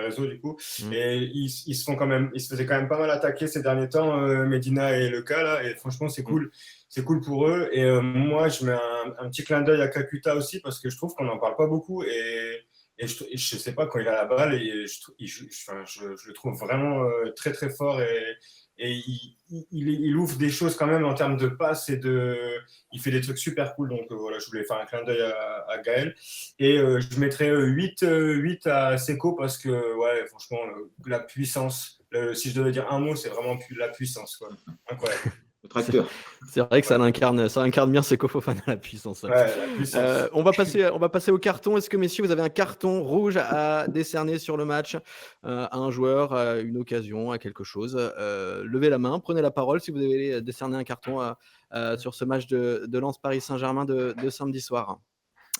réseaux du coup. Et ils se faisaient quand même pas mal attaquer ces derniers temps, Medina et Lecca là. Et franchement, c'est cool. C'est cool pour eux. Et moi, je mets un petit clin d'œil à Kakuta aussi parce que je trouve qu'on n'en parle pas beaucoup. Et je sais pas, quand il a la balle, je le trouve vraiment très très fort et il ouvre des choses quand même en termes de passes il fait des trucs super cool. Donc voilà, je voulais faire un clin d'œil à Gaël. Et je mettrais 8 à Seko parce que ouais, franchement, la puissance, si je devais dire un mot, c'est vraiment la puissance, quoi. Incroyable. Le tracteur. C'est vrai que ça incarne bien Seko Fofana, la puissance. Ouais, la puissance. On va passer au carton. Est-ce que, messieurs, vous avez un carton rouge à décerner sur le match, à un joueur, à une occasion, à quelque chose? Levez la main, prenez la parole si vous avez décerné un carton sur ce match de Lens Paris Saint-Germain de samedi soir.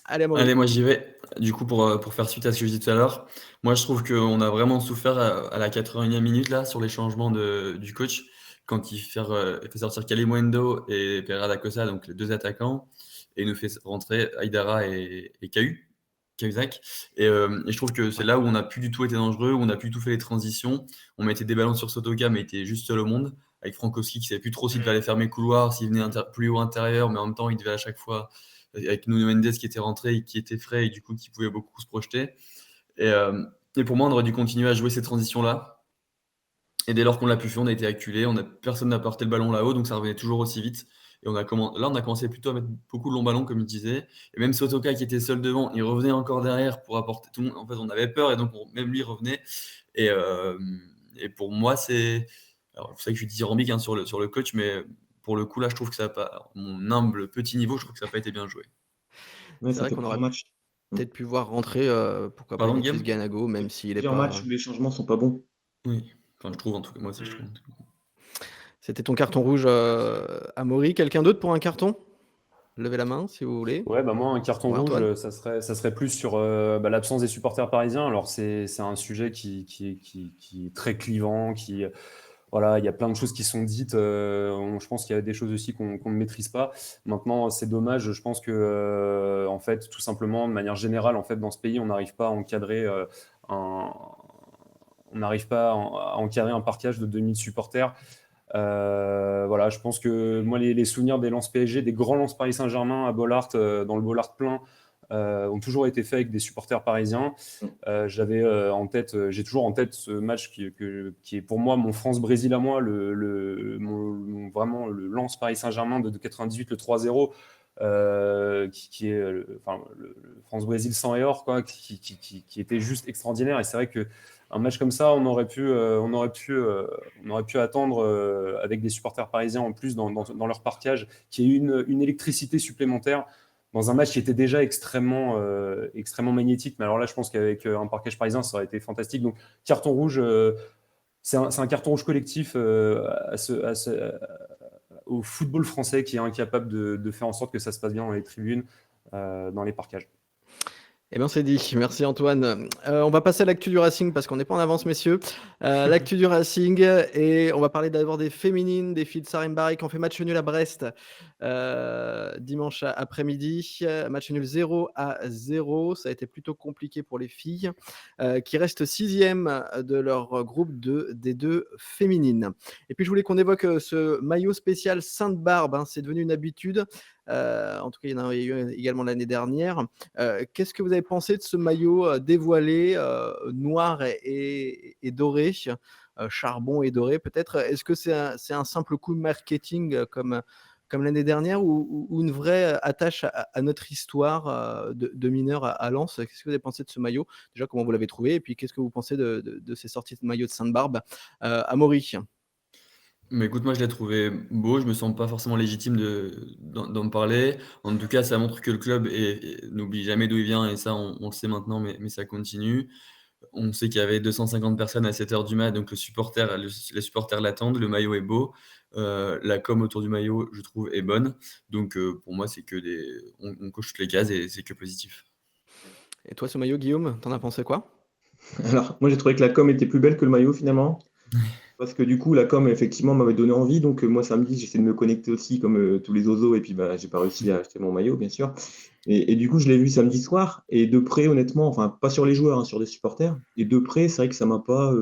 Allez, moi j'y vais. Du coup, pour faire suite à ce que je disais tout à l'heure, moi je trouve qu'on a vraiment souffert à la 81e minute là, sur les changements du coach, quand il fait sortir Kalimundo et Pereira da Costa, donc les 2 attaquants, et il nous fait rentrer Aïdara et Cahuzac. Et je trouve que c'est là où on n'a plus du tout été dangereux, où on n'a plus du tout fait les transitions. On mettait des ballons sur Sotoka, mais il était juste seul au monde, avec Frankowski qui ne savait plus trop s'il devait aller fermer le couloir, s'il venait plus haut intérieur, mais en même temps il devait à chaque fois, avec Nuno Mendes qui était rentré et qui était frais et du coup qui pouvait beaucoup se projeter. Et pour moi, on aurait dû continuer à jouer ces transitions-là. Et dès lors qu'on l'a pu faire, on a été acculé, personne n'a porté le ballon là-haut, donc ça revenait toujours aussi vite. Et on a commencé plutôt à mettre beaucoup de longs ballons, comme il disait. Et même Sotoka, qui était seul devant, il revenait encore derrière pour apporter tout le monde. En fait, on avait peur et donc même lui revenait. Et pour moi, c'est ça que je suis dithyrambique sur le coach, mais pour le coup, là, je trouve que ça n'a pas, mon humble petit niveau, je trouve que ça n'a pas été bien joué. Ouais, C'est vrai qu'on aurait peut-être pu voir rentrer, pourquoi pas Nicolas Ganago, même s'il est pas... match où les changements sont pas bons. Oui, enfin, je trouve en tout cas, moi aussi, je trouve. C'était ton carton rouge, Amaury. Quelqu'un d'autre pour un carton? Levez la main si vous voulez. Ouais, moi, un carton rouge, ça serait plus sur l'absence des supporters parisiens. Alors, c'est un sujet qui est très clivant, voilà, il y a plein de choses qui sont dites. Je pense qu'il y a des choses aussi qu'on ne maîtrise pas. Maintenant, c'est dommage. Je pense que, en fait, tout simplement, de manière générale, en fait, dans ce pays, on n'arrive pas à encadrer un, on n'arrive pas à encadrer un parquage de 2000 supporters. Voilà, je pense que moi, les souvenirs des lances PSG, des grands lances Paris Saint-Germain à Bollaert, dans le Bollaert plein, ont toujours été faits avec des supporters parisiens. J'ai toujours en tête ce match qui est pour moi mon France-Brésil à moi, vraiment le Lens Paris Saint-Germain de 98, le 3-0, qui est le France-Brésil sans et or, quoi, qui était juste extraordinaire. Et c'est vrai que un match comme ça, on aurait pu attendre avec des supporters parisiens en plus dans leur parquage, qu'il y ait une électricité supplémentaire dans un match qui était déjà extrêmement magnétique. Mais alors là, je pense qu'avec un parquage parisien, ça aurait été fantastique. Donc, carton rouge, c'est un carton rouge collectif au football français qui est incapable de faire en sorte que ça se passe bien dans les tribunes, dans les parquages. Eh bien, c'est dit. Merci Antoine. On va passer à l'actu du Racing parce qu'on n'est pas en avance, messieurs. L'actu du Racing, et on va parler d'abord des féminines, des filles de Sarim Barry qui ont fait match nul à Brest dimanche après-midi. Match nul 0-0. Ça a été plutôt compliqué pour les filles qui restent 6e de leur groupe des deux féminines. Et puis, je voulais qu'on évoque ce maillot spécial Sainte-Barbe. C'est devenu une habitude. En tout cas, il y en a eu également l'année dernière. Qu'est-ce que vous avez pensé de ce maillot dévoilé, noir et doré, charbon et doré peut-être? Est-ce que c'est un simple coup de marketing comme l'année dernière ou une vraie attache à notre histoire de mineurs à Lens? Qu'est-ce que vous avez pensé de ce maillot? Déjà, comment vous l'avez trouvé? Et puis, qu'est-ce que vous pensez de ces sorties de maillot de Sainte-Barbe? Amaury? Mais écoute, moi je l'ai trouvé beau, je me sens pas forcément légitime d'en parler. En tout cas, ça montre que le club n'oublie jamais d'où il vient, et ça, on le sait maintenant, mais ça continue. On sait qu'il y avait 250 personnes à 7h du mat, donc les supporters l'attendent, le maillot est beau. La com autour du maillot, je trouve, est bonne. Donc pour moi, c'est que on coche toutes les cases et c'est que positif. Et toi, ce maillot, Guillaume, t'en as pensé quoi? Alors, moi, j'ai trouvé que la com était plus belle que le maillot finalement. Parce que du coup, la com, effectivement, m'avait donné envie. Donc, moi, samedi, j'essaie de me connecter aussi comme tous les oiseaux. Et puis, j'ai pas réussi à acheter mon maillot, bien sûr. Et du coup, je l'ai vu samedi soir. Et de près, honnêtement, enfin, pas sur les joueurs, sur des supporters. Et de près, c'est vrai que ça m'a pas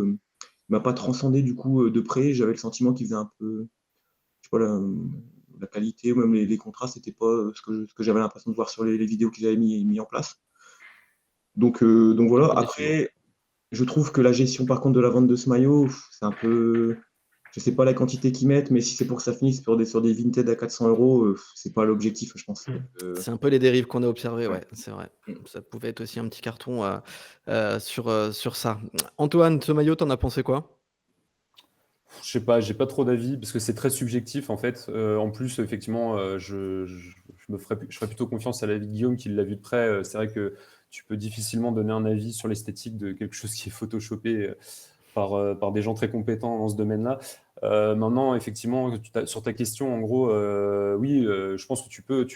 transcendé du coup de près. J'avais le sentiment qu'il faisait un peu, je sais pas, la qualité ou même les contrastes, c'était pas ce que j'avais l'impression de voir sur les vidéos qu'ils avaient mis en place. Donc voilà. Après, je trouve que la gestion, par contre, de la vente de ce maillot, c'est un peu. Je sais pas la quantité qu'ils mettent, mais si c'est pour que ça finisse sur des Vinted à 400 €, c'est pas l'objectif, je pense. C'est un peu les dérives qu'on a observées, ouais, Ouais. c'est vrai. Ça pouvait être aussi un petit carton sur ça. Antoine, ce maillot, t'en as pensé quoi? Je sais pas, j'ai pas trop d'avis parce que c'est très subjectif en fait. En plus, effectivement, je ferais plutôt confiance à l'avis de Guillaume qui l'a vu de près. C'est vrai que tu peux difficilement donner un avis sur l'esthétique de quelque chose qui est photoshopé par des gens très compétents dans ce domaine-là. Maintenant, effectivement, sur ta question, en gros, oui, je pense que tu peux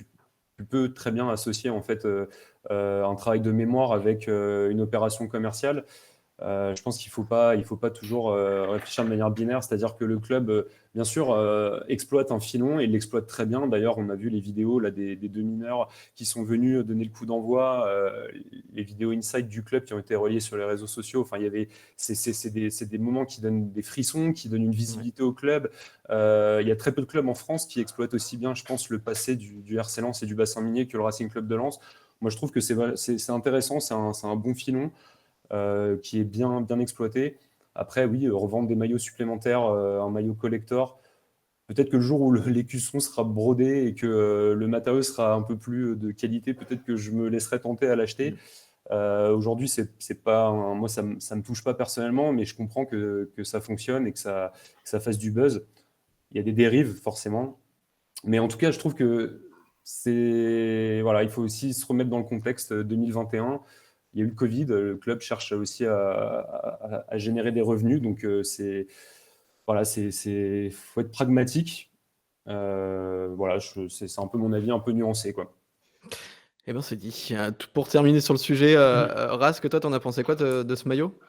très bien associer en fait un travail de mémoire avec une opération commerciale. Je pense qu'il faut pas toujours réfléchir de manière binaire, c'est-à-dire que le club, bien sûr, exploite un filon et il l'exploite très bien. D'ailleurs, on a vu les vidéos là, des deux mineurs qui sont venus donner le coup d'envoi, les vidéos inside du club qui ont été reliées sur les réseaux sociaux. Enfin, c'est des moments qui donnent des frissons, qui donnent une visibilité au club. Il y a très peu de clubs en France qui exploitent aussi bien, je pense, le passé du RC Lens et du bassin minier que le Racing Club de Lens. Moi, je trouve que c'est intéressant, c'est un bon filon. Qui est bien exploité. Après, oui, revendre des maillots supplémentaires, un maillot collector. Peut-être que le jour où l'écusson sera brodé et que le matériau sera un peu plus de qualité, peut-être que je me laisserai tenter à l'acheter. Aujourd'hui, c'est pas moi, ça me touche pas personnellement, mais je comprends que ça fonctionne et que ça fasse du buzz. Il y a des dérives, forcément. Mais en tout cas, je trouve que voilà, il faut aussi se remettre dans le contexte 2021. Il y a eu le Covid, le club cherche aussi à générer des revenus, donc faut être pragmatique. Voilà, c'est un peu mon avis un peu nuancé, quoi. Eh bien, c'est dit. Pour terminer sur le sujet, Rask, toi, t'en as pensé quoi de ce maillot?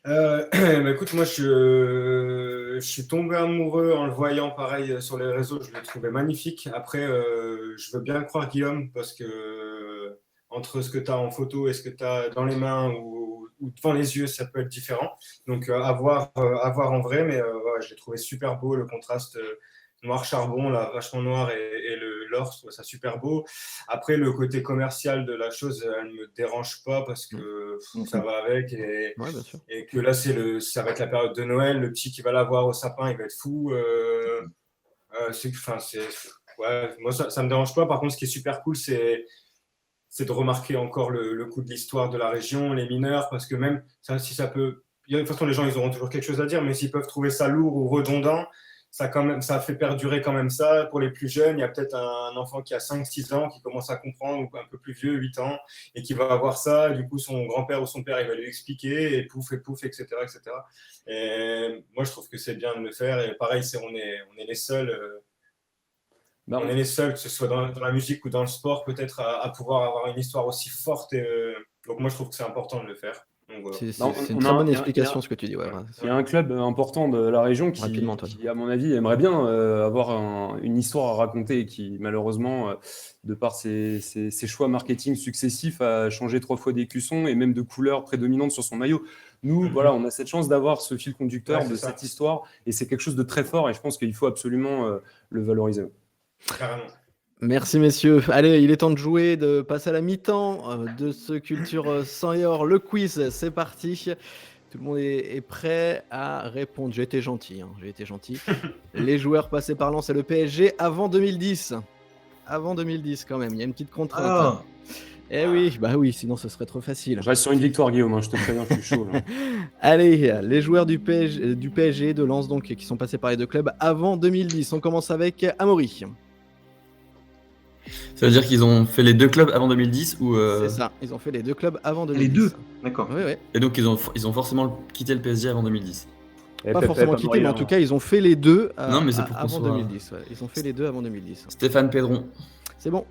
Bah, écoute, moi je suis tombé amoureux en le voyant pareil sur les réseaux, je l'ai trouvé magnifique. Après, je veux bien croire Guillaume parce que entre ce que tu as en photo et ce que tu as dans les mains ou devant les yeux, ça peut être différent. Donc à voir en vrai, mais ouais, je l'ai trouvé super beau, le contraste noir charbon, là, vachement noir et l'or, je trouve ça super beau. Après, le côté commercial de la chose, elle me dérange pas parce que ça va avec Ouais, bien sûr. et que là, ça va être la période de Noël. Le petit qui va l'avoir au sapin, il va être fou. Ouais, moi, ça me dérange pas. Par contre, ce qui est super cool, c'est de remarquer encore le coup de l'histoire de la région, les mineurs, parce que même ça, si ça peut. De toute façon, les gens, ils auront toujours quelque chose à dire, mais s'ils peuvent trouver ça lourd ou redondant, ça fait perdurer quand même ça. Pour les plus jeunes, il y a peut-être un enfant qui a 5-6 ans, qui commence à comprendre, ou un peu plus vieux, 8 ans, et qui va avoir ça. Du coup, son grand-père ou son père, il va lui expliquer, et pouf, etc., etc. Et moi, je trouve que c'est bien de le faire. Et pareil, on est les seuls. Bah, On est les seuls, que ce soit dans la musique ou dans le sport, peut-être à pouvoir avoir une histoire aussi forte. Donc moi, je trouve que c'est important de le faire. Donc, voilà. C'est Bah, une on très a bonne il y a explication ce que tu dis. Ouais, Ouais. il y a un club important de la région Rapidement, Antoine. qui, à mon avis, aimerait bien avoir une histoire à raconter et qui, malheureusement, de par ses choix marketing successifs, a changé 3 fois d'écusson et même de couleur prédominante sur son maillot. Nous, voilà, on a cette chance d'avoir ce fil conducteur Ouais, c'est de ça. cette histoire et c'est quelque chose de très fort et je pense qu'il faut absolument le valoriser. Carrément. Merci messieurs. Allez, il est temps de jouer, de passer à la mi-temps de ce Culture sans et or. Le quiz, c'est parti. Tout le monde est prêt à répondre. J'ai été gentil. J'ai été gentil. Les joueurs passés par Lens et le PSG avant 2010. Avant 2010 quand même. Il y a une petite contrainte. Ah, Eh oui, bah oui, sinon ce serait trop facile. Je reste sur une victoire, Guillaume, hein, je te préviens, je suis chaud. Là. Allez, les joueurs du PSG de Lens donc qui sont passés par les deux clubs avant 2010. On commence avec Amaury. Ça veut dire qu'ils ont fait les deux clubs avant 2010 ou C'est ça. Ils ont fait les deux clubs avant 2010. les deux. D'accord. Oui, oui. Et donc ils ont forcément quitté le PSG avant 2010. Pas forcément quitté, mais en tout cas, ils ont fait les deux Non, mais c'est pour qu'on avant soit- 2010. Ouais. Ils ont fait les deux avant 2010. Stéphane Pedron. C'est bon.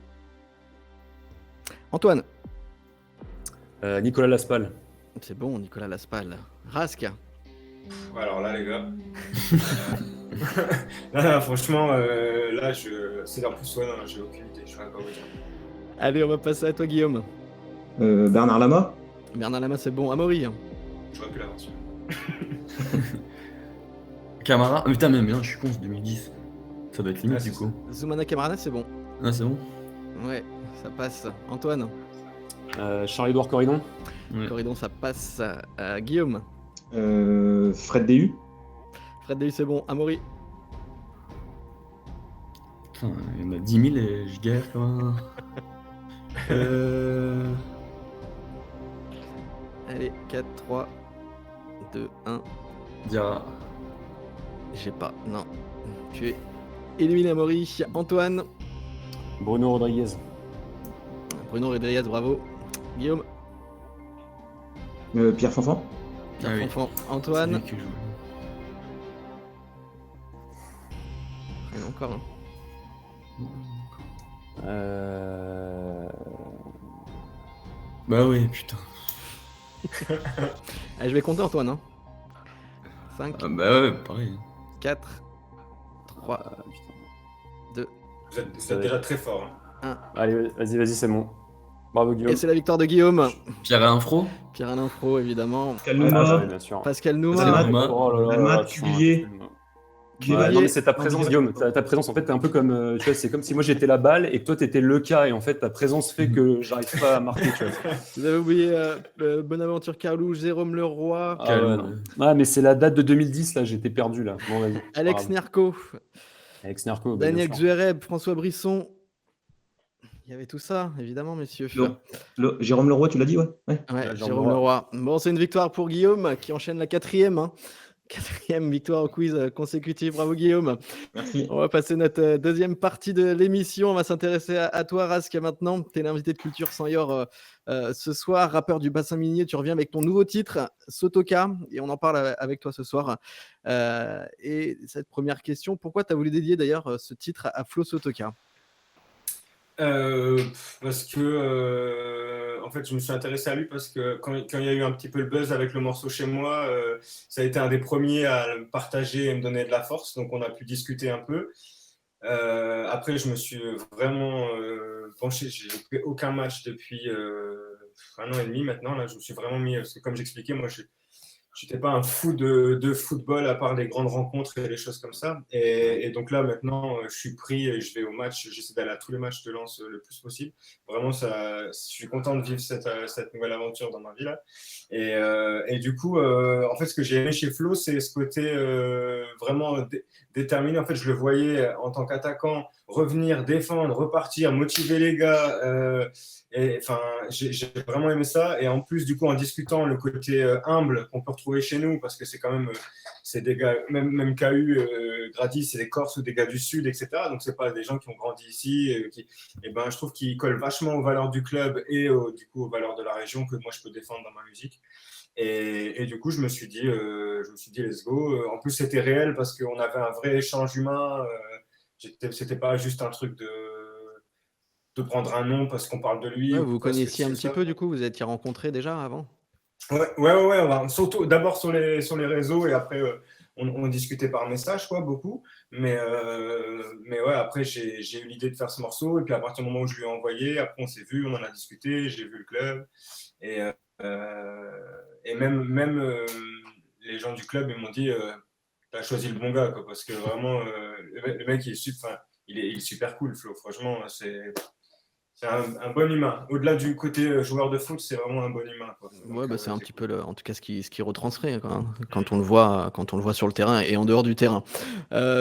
Antoine. Nicolas Laspal. C'est bon, Nicolas Laspal. Rask. Alors là, les gars. Là, franchement, là, c'est en plus, ouais, non, j'ai aucune idée. Je ne saurais pas vous dire. Allez, on va passer à toi, Guillaume. Bernard Lama. Bernard Lama, c'est bon. Amaury. J'aurais pu l'avoir su. Camara. Ah, putain, mais non, je suis con, c'est 2010. Ça doit être limite Ouais, du c'est coup. Zoumana Camarada, c'est bon. Ah, c'est bon. Ouais, ça passe. Antoine. Charles-Édouard Corridon. Ouais. Corridon, ça passe. Guillaume. Fred Déhu. Fred Dehu, c'est bon. Amaury. Putain, il y en a 10 000 et je galère comme un. Allez, 4, 3, 2, 1. Diarra. J'ai pas. Non. Tu es éliminé, Amaury. Antoine. Bruno Rodriguez. Bruno Rodriguez, bravo. Guillaume. Pierre Fanfan. Pierre Ah oui. Fonfan. C'est Antoine. lui qui joue. Il y en a encore. Bah oui, putain. Allez, je vais compter, Antoine. 5, Ah, bah ouais, pareil. 4, 3, 2. Vous êtes déjà très fort. Hein. Allez, vas-y, c'est bon. Bravo, Guillaume. Et c'est la victoire de Guillaume. Pierre-Alain Fro. Pierre-Alain Fro, évidemment. Pascal Ah, Nouma. j'avais, bien sûr. Pascal Nouma. Salmat. Nouma. Oh là là Almat, là, putain, Cuvillier. Pascal Nouma. Cuvillier. Non, mais c'est ta présence, Guillaume. Ta présence, en fait, t'es un peu comme, tu vois, c'est comme si moi j'étais la balle et que toi t'étais le cas et en fait ta présence fait que j'arrive pas à marquer, tu vois. Vous avez oublié Bonaventure Carlouche, Jérôme Leroy, Ah, ouais, non. Ah, mais c'est la date de 2010, là, j'étais perdu, là. Bon, vas-y. Alex Bravo. Nerco, Alex Nerco, bah, Daniel bien sûr. Xuereb, François Brisson. Il y avait tout ça, évidemment, messieurs. Jérôme Leroy, tu l'as dit, ouais. Ouais, Jérôme Jérôme Leroy. Bon, c'est une victoire pour Guillaume qui enchaîne la 4e. Quatrième victoire au quiz consécutive. Bravo, Guillaume. Merci. On va passer notre deuxième partie de l'émission. On va s'intéresser à toi, Rask, maintenant. Tu es l'invité de Culture sans Yor ce soir. Rappeur du bassin minier, tu reviens avec ton nouveau titre, Sotoka. Et on en parle avec toi ce soir. Et cette première question, pourquoi tu as voulu dédier d'ailleurs ce titre à Flo Sotoka ? Parce que en fait, je me suis intéressé à lui parce que quand il y a eu un petit peu le buzz avec le morceau chez moi, ça a été un des premiers à le partager et me donner de la force. Donc, on a pu discuter un peu. Après, je me suis vraiment penché. J'ai fait aucun match depuis 1 an et demi maintenant. Là, je me suis vraiment mis, parce que comme j'expliquais, moi, je n'étais pas un fou de football à part les grandes rencontres et les choses comme ça. Et donc là, maintenant, je suis pris et je vais au match. J'essaie d'aller à tous les matchs de Lens le plus possible. Vraiment, je suis content de vivre cette nouvelle aventure dans ma vie là. Et du coup, en fait, ce que j'ai aimé chez Flo, c'est ce côté vraiment déterminé. En fait, je le voyais en tant qu'attaquant revenir, défendre, repartir, motiver les gars. Et enfin, j'ai vraiment aimé ça. Et en plus, du coup, en discutant le côté humble qu'on peut retrouver chez nous, parce que c'est quand même, c'est des gars, même KU, Grady, c'est des Corses ou des gars du Sud, etc. Donc, c'est pas des gens qui ont grandi ici. Et ben, je trouve qu'ils collent vachement aux valeurs du club et du coup aux valeurs de la région que moi je peux défendre dans ma musique. Et du coup, je me suis dit, let's go. En plus, c'était réel parce qu'on avait un vrai échange humain. C'était pas juste un truc de prendre un nom parce qu'on parle de lui Ouais, ou vous vous parce que connaissiez c'est un petit ça. peu, du coup, vous étiez rencontrés déjà avant? Ouais. Surtout d'abord sur les réseaux et après on discutait par message quoi beaucoup. Mais ouais, après j'ai eu l'idée de faire ce morceau et puis à partir du moment où je lui ai envoyé, après on s'est vu, on en a discuté, j'ai vu le club et même les gens du club ils m'ont dit t'as choisi le bon gars quoi parce que vraiment le mec il est super cool Flo. Franchement c'est un bon humain. Au-delà du côté joueur de foot, c'est vraiment un bon humain, quoi. Ouais, Donc, bah, c'est un c'est petit cool. peu en tout cas ce qui retranscrit quoi, hein, quand on le voit sur le terrain et en dehors du terrain.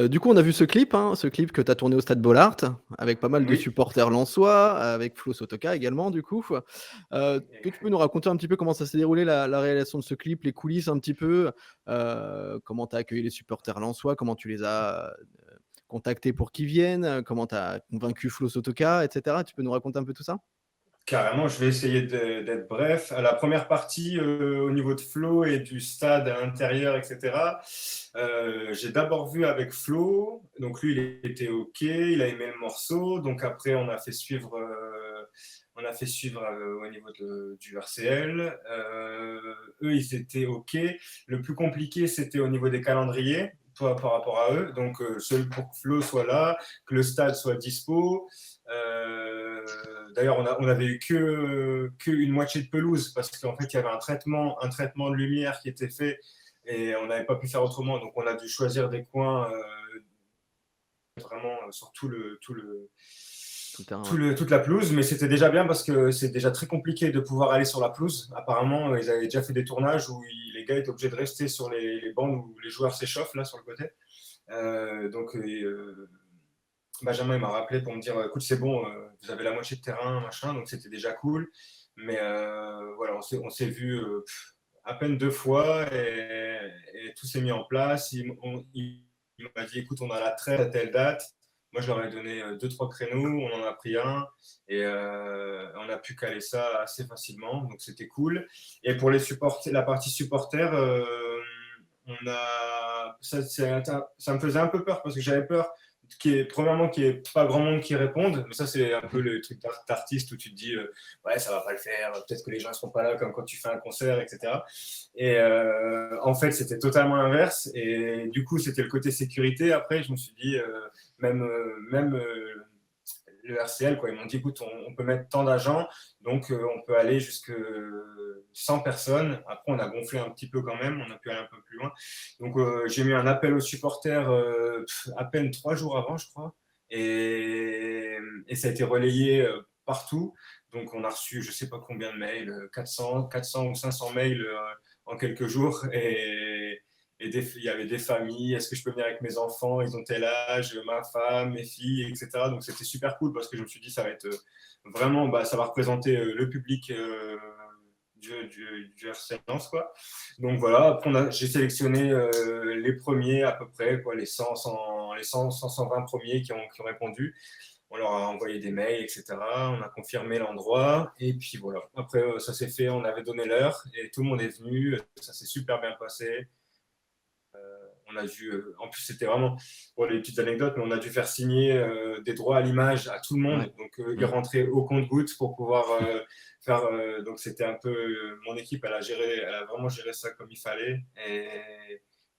Du coup, on a vu ce clip que tu as tourné au Stade Bollaert, avec pas mal de Oui. supporters lensois, avec Flo Sotoka également, du coup. Que tu peux nous raconter un petit peu comment ça s'est déroulé la réalisation de ce clip, les coulisses un petit peu, comment tu as accueilli les supporters lensois, comment tu les as contactés pour qu'ils viennent, comment tu as convaincu Flo Sotoka, etc. Tu peux nous raconter un peu tout ça? Carrément, je vais essayer d'être bref. À la première partie, au niveau de Flo et du stade à l'intérieur, etc., j'ai d'abord vu avec Flo. Donc lui, il était OK, il a aimé le morceau. Donc après, on a fait suivre au niveau du RCL. Eux, ils étaient OK. Le plus compliqué, c'était au niveau des calendriers, toi, par rapport à eux. Donc, seul pour que Flo soit là, que le stade soit dispo. D'ailleurs, on avait eu qu'une moitié de pelouse parce qu'en fait, il y avait un traitement de lumière qui était fait et on n'avait pas pu faire autrement. Donc, on a dû choisir des coins vraiment sur Tout le terrain, ouais. toute la pelouse, mais c'était déjà bien parce que c'est déjà très compliqué de pouvoir aller sur la pelouse. Apparemment, ils avaient déjà fait des tournages où les gars étaient obligés de rester sur les bancs où les joueurs s'échauffent là sur le côté. Donc, Benjamin m'a rappelé pour me dire écoute, c'est bon, vous avez la moitié de terrain, machin, donc c'était déjà cool. Mais voilà, on s'est vu à peine 2 fois et tout s'est mis en place. Il m'a dit écoute, on a la traite à telle date. Moi, je leur ai donné 2-3 créneaux, on en a pris un et on a pu caler ça assez facilement, donc c'était cool. Et pour la partie supporter, ça me faisait un peu peur parce que j'avais peur premièrement, qu'il n'y ait pas grand monde qui réponde. Mais ça, c'est un peu le truc d'artiste où tu te dis, ouais, ça va pas le faire, peut-être que les gens ne seront pas là comme quand tu fais un concert, etc. Et en fait, c'était totalement l'inverse. Et du coup, c'était le côté sécurité. Après, je me suis dit, même le RCL, quoi, ils m'ont dit, écoute, on peut mettre tant d'agents, donc on peut aller jusque 100 personnes. Après, on a gonflé un petit peu quand même, on a pu aller un peu plus loin. Donc, j'ai mis un appel aux supporters à peine 3 jours avant, je crois. Et ça a été relayé partout. Donc, on a reçu, je ne sais pas combien de mails, 400 ou 500 mails en quelques jours. Et il y avait des familles, est-ce que je peux venir avec mes enfants, ils ont tel âge, ma femme, mes filles, etc. Donc, c'était super cool parce que je me suis dit, ça va être vraiment, ça va représenter le public du RC Lens, quoi. Donc voilà, après j'ai sélectionné les premiers à peu près, quoi, les 120 premiers qui ont répondu. On leur a envoyé des mails, etc. On a confirmé l'endroit et puis voilà. Après, ça s'est fait, on avait donné l'heure et tout le monde est venu. Ça s'est super bien passé. on a dû, en plus c'était vraiment pour les petites anecdotes, mais on a dû faire signer des droits à l'image à tout le monde. Donc ils rentraient au compte-gouttes pour pouvoir faire. Donc c'était un peu mon équipe, elle a vraiment géré ça comme il fallait.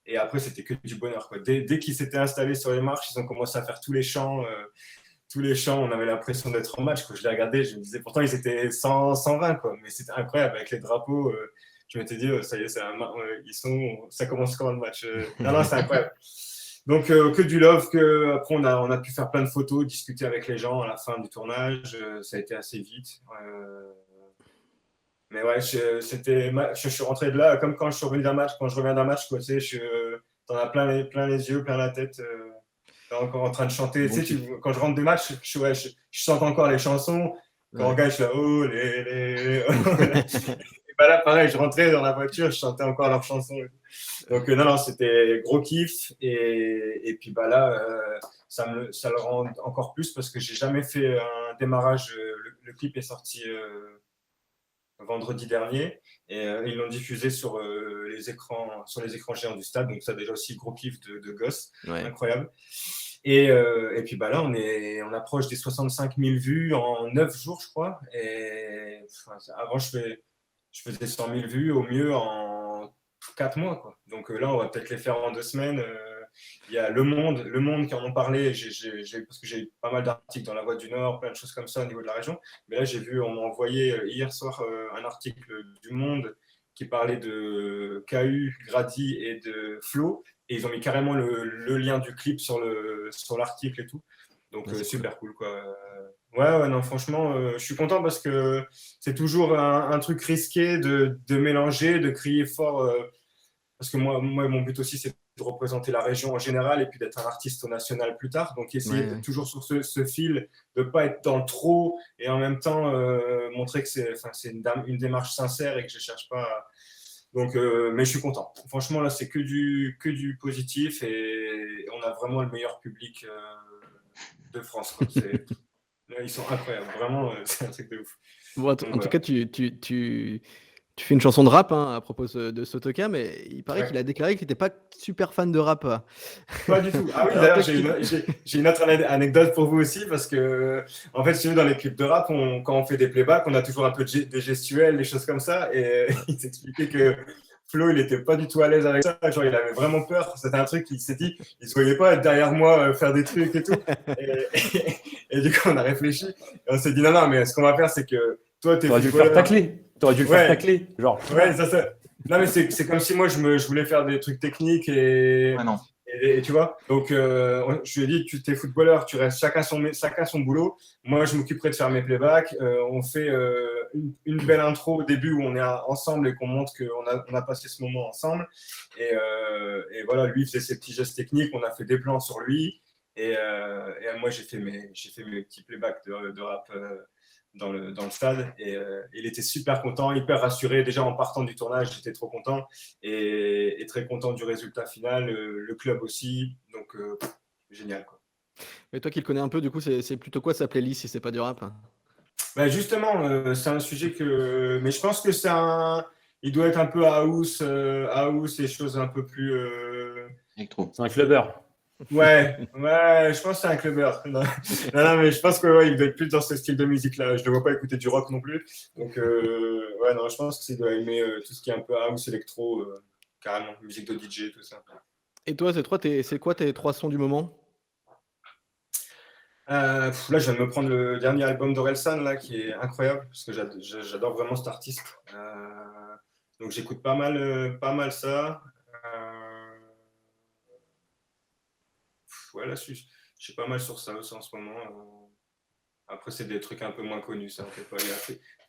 Et après, c'était que du bonheur, quoi. Dès qu'ils s'étaient installés sur les marches, ils ont commencé à faire tous les chants. On avait l'impression d'être en match. Quand je les regardais, je me disais, pourtant, ils étaient 120, quoi. Mais c'était incroyable avec les drapeaux. Je m'étais dit, ça y est, ça commence quand le match. Non, c'est incroyable. Donc, que du love. Après, on a pu faire plein de photos, discuter avec les gens à la fin du tournage. Ça a été assez vite. Mais ouais, je suis rentré de là comme quand je suis revenu d'un match. Quand je reviens d'un match, quoi, tu sais, t'en as plein les yeux, plein la tête. T'es encore en train de chanter. Tu sais, quand je rentre des matchs, je chante encore les chansons. Quand on gagne, je suis là, oh, les. Et bah là, pareil, je rentrais dans la voiture, je chantais encore leurs chansons. Donc, non, c'était gros kiff. Et puis, bah là, ça le rend encore plus parce que j'ai jamais fait un démarrage. Le clip est sorti vendredi dernier et ils l'ont diffusé sur les écrans géants du stade, donc ça déjà aussi gros kiff de gosse, incroyable. Et puis bah là on approche des 65 000 vues en 9 jours je crois, et avant je faisais 100 000 vues au mieux en 4 mois, quoi. Donc là on va peut-être les faire en 2 semaines. Il y a Le Monde qui en ont parlé, parce que j'ai pas mal d'articles dans La Voix du Nord, plein de choses comme ça au niveau de la région. Mais là, on m'a envoyé hier soir un article du Monde qui parlait de KU, Grady et de Flo. Et ils ont mis carrément le lien du clip sur l'article et tout. Donc, super cool, quoi. Ouais, non, franchement, je suis content parce que c'est toujours un truc risqué de mélanger, de crier fort. Parce que moi, mon but aussi, c'est de représenter la région en général et puis d'être un artiste au national plus tard. Donc, essayer d'être toujours sur ce fil, de ne pas être dans le trop et en même temps montrer que c'est une démarche sincère et que je ne cherche pas. Donc, mais je suis content. Franchement, là, c'est que du positif et on a vraiment le meilleur public de France, quoi. Là, ils sont incroyables. Vraiment, c'est un truc de ouf. Bon, en tout cas, tu fais une chanson de rap à propos de Sotoka, mais il paraît qu'il a déclaré qu'il n'était pas super fan de rap. Pas du tout. Ah oui, d'ailleurs, j'ai une autre anecdote pour vous aussi, parce que, en fait, si vous, dans les clips de rap, quand on fait des playbacks, on a toujours un peu des gestuels, des choses comme ça, et il s'expliquait que Flo, il n'était pas du tout à l'aise avec ça. Genre, il avait vraiment peur. C'était un truc qu'il s'est dit, il ne se voyait pas être derrière moi, faire des trucs et tout. Et du coup, on a réfléchi. Et on s'est dit, non, mais ce qu'on va faire, c'est que toi, t'es footballeur. T'aurais dû le faire tacler. Genre. Ouais, ça. Non, mais c'est comme si moi, je voulais faire des trucs techniques et tu vois. Donc, je lui ai dit, tu es footballeur, tu restes chacun son boulot. Moi, je m'occuperai de faire mes playbacks. On fait une belle intro au début où on est ensemble et qu'on montre qu'on a passé ce moment ensemble. Et voilà, lui, il faisait ses petits gestes techniques. On a fait des plans sur lui. Et moi, j'ai fait mes petits playbacks de rap dans le stade, et il était super content, hyper rassuré. Déjà en partant du tournage, j'étais trop content et très content du résultat final, le club aussi, donc génial, quoi. Mais toi qui le connais un peu, du coup, c'est plutôt quoi sa playlist si c'est pas du rap? Bah justement, c'est un sujet mais je pense que il doit être un peu house et choses un peu plus électro. C'est un clubbeur. Ouais, je pense que c'est un clubbeur. Non, mais je pense que il doit être plus dans ce style de musique-là. Je ne le vois pas écouter du rock non plus. Donc, je pense qu'il doit aimer tout ce qui est un peu house, électro, carrément, musique de DJ, tout ça. Et toi, c'est quoi tes 3 sons du moment? Là, je viens de me prendre le dernier album d'Orelsan, là, qui est incroyable, parce que j'adore vraiment cet artiste. Donc, j'écoute pas mal ça. Ouais, là, je suis pas mal sur ça aussi en ce moment. Après, c'est des trucs un peu moins connus, ça.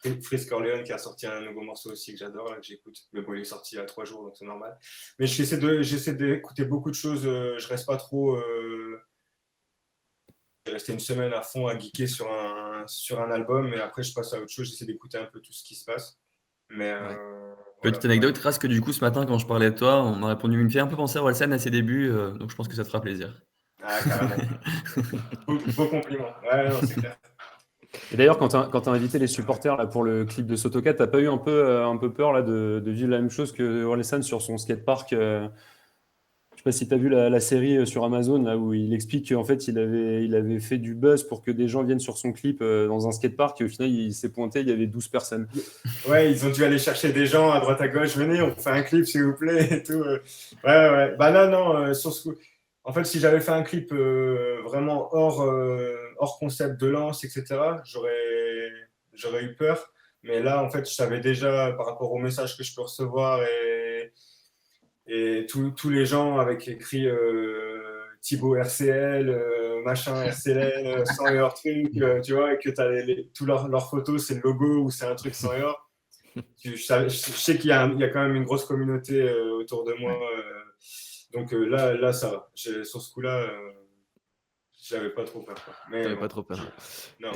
Il y a Frisk Orleans qui a sorti un nouveau morceau aussi que j'adore, là, que j'écoute. Mais bon, il est sorti il y a 3 jours, donc c'est normal. Mais j'essaie d'écouter beaucoup de choses. Je reste pas trop. J'ai resté une semaine à fond à geeker sur un album, mais après, je passe à autre chose. J'essaie d'écouter un peu tout ce qui se passe. Mais. Petite anecdote, Rask, que du coup, ce matin, quand je parlais de toi, on m'a répondu, il me fait un peu penser à Orelsan à ses débuts, donc je pense que ça te fera plaisir. Ah, carrément. Beau compliment. Ouais, non, c'est clair. Et d'ailleurs, quand tu as invité les supporters là, pour le clip de Sotoka, t'as pas eu un peu peur là, de vivre la même chose que Orelsan sur son skatepark? Je sais pas si tu as vu la série sur Amazon, là, où il explique qu'en fait, il avait fait du buzz pour que des gens viennent sur son clip dans un skatepark, et au final, il s'est pointé, il y avait 12 personnes. Ouais, ils ont dû aller chercher des gens à droite à gauche. Venez, on fait un clip, s'il vous plaît, et tout. Ouais. Bah là, non, sur ce coup. En fait, si j'avais fait un clip vraiment hors concept de lance, etc., j'aurais eu peur. Mais là, en fait, je savais déjà par rapport aux messages que je peux recevoir et tous les gens avec écrit Thibaut RCL, machin RCL, 100 heures truc, tu vois, et que tu as tous leurs photos, c'est le logo ou c'est un truc 100 heures. Je sais qu'il y a quand même une grosse communauté autour de moi. Donc là, ça va. Sur ce coup-là, j'avais pas trop peur. Mais T'avais bon, pas trop peur. non.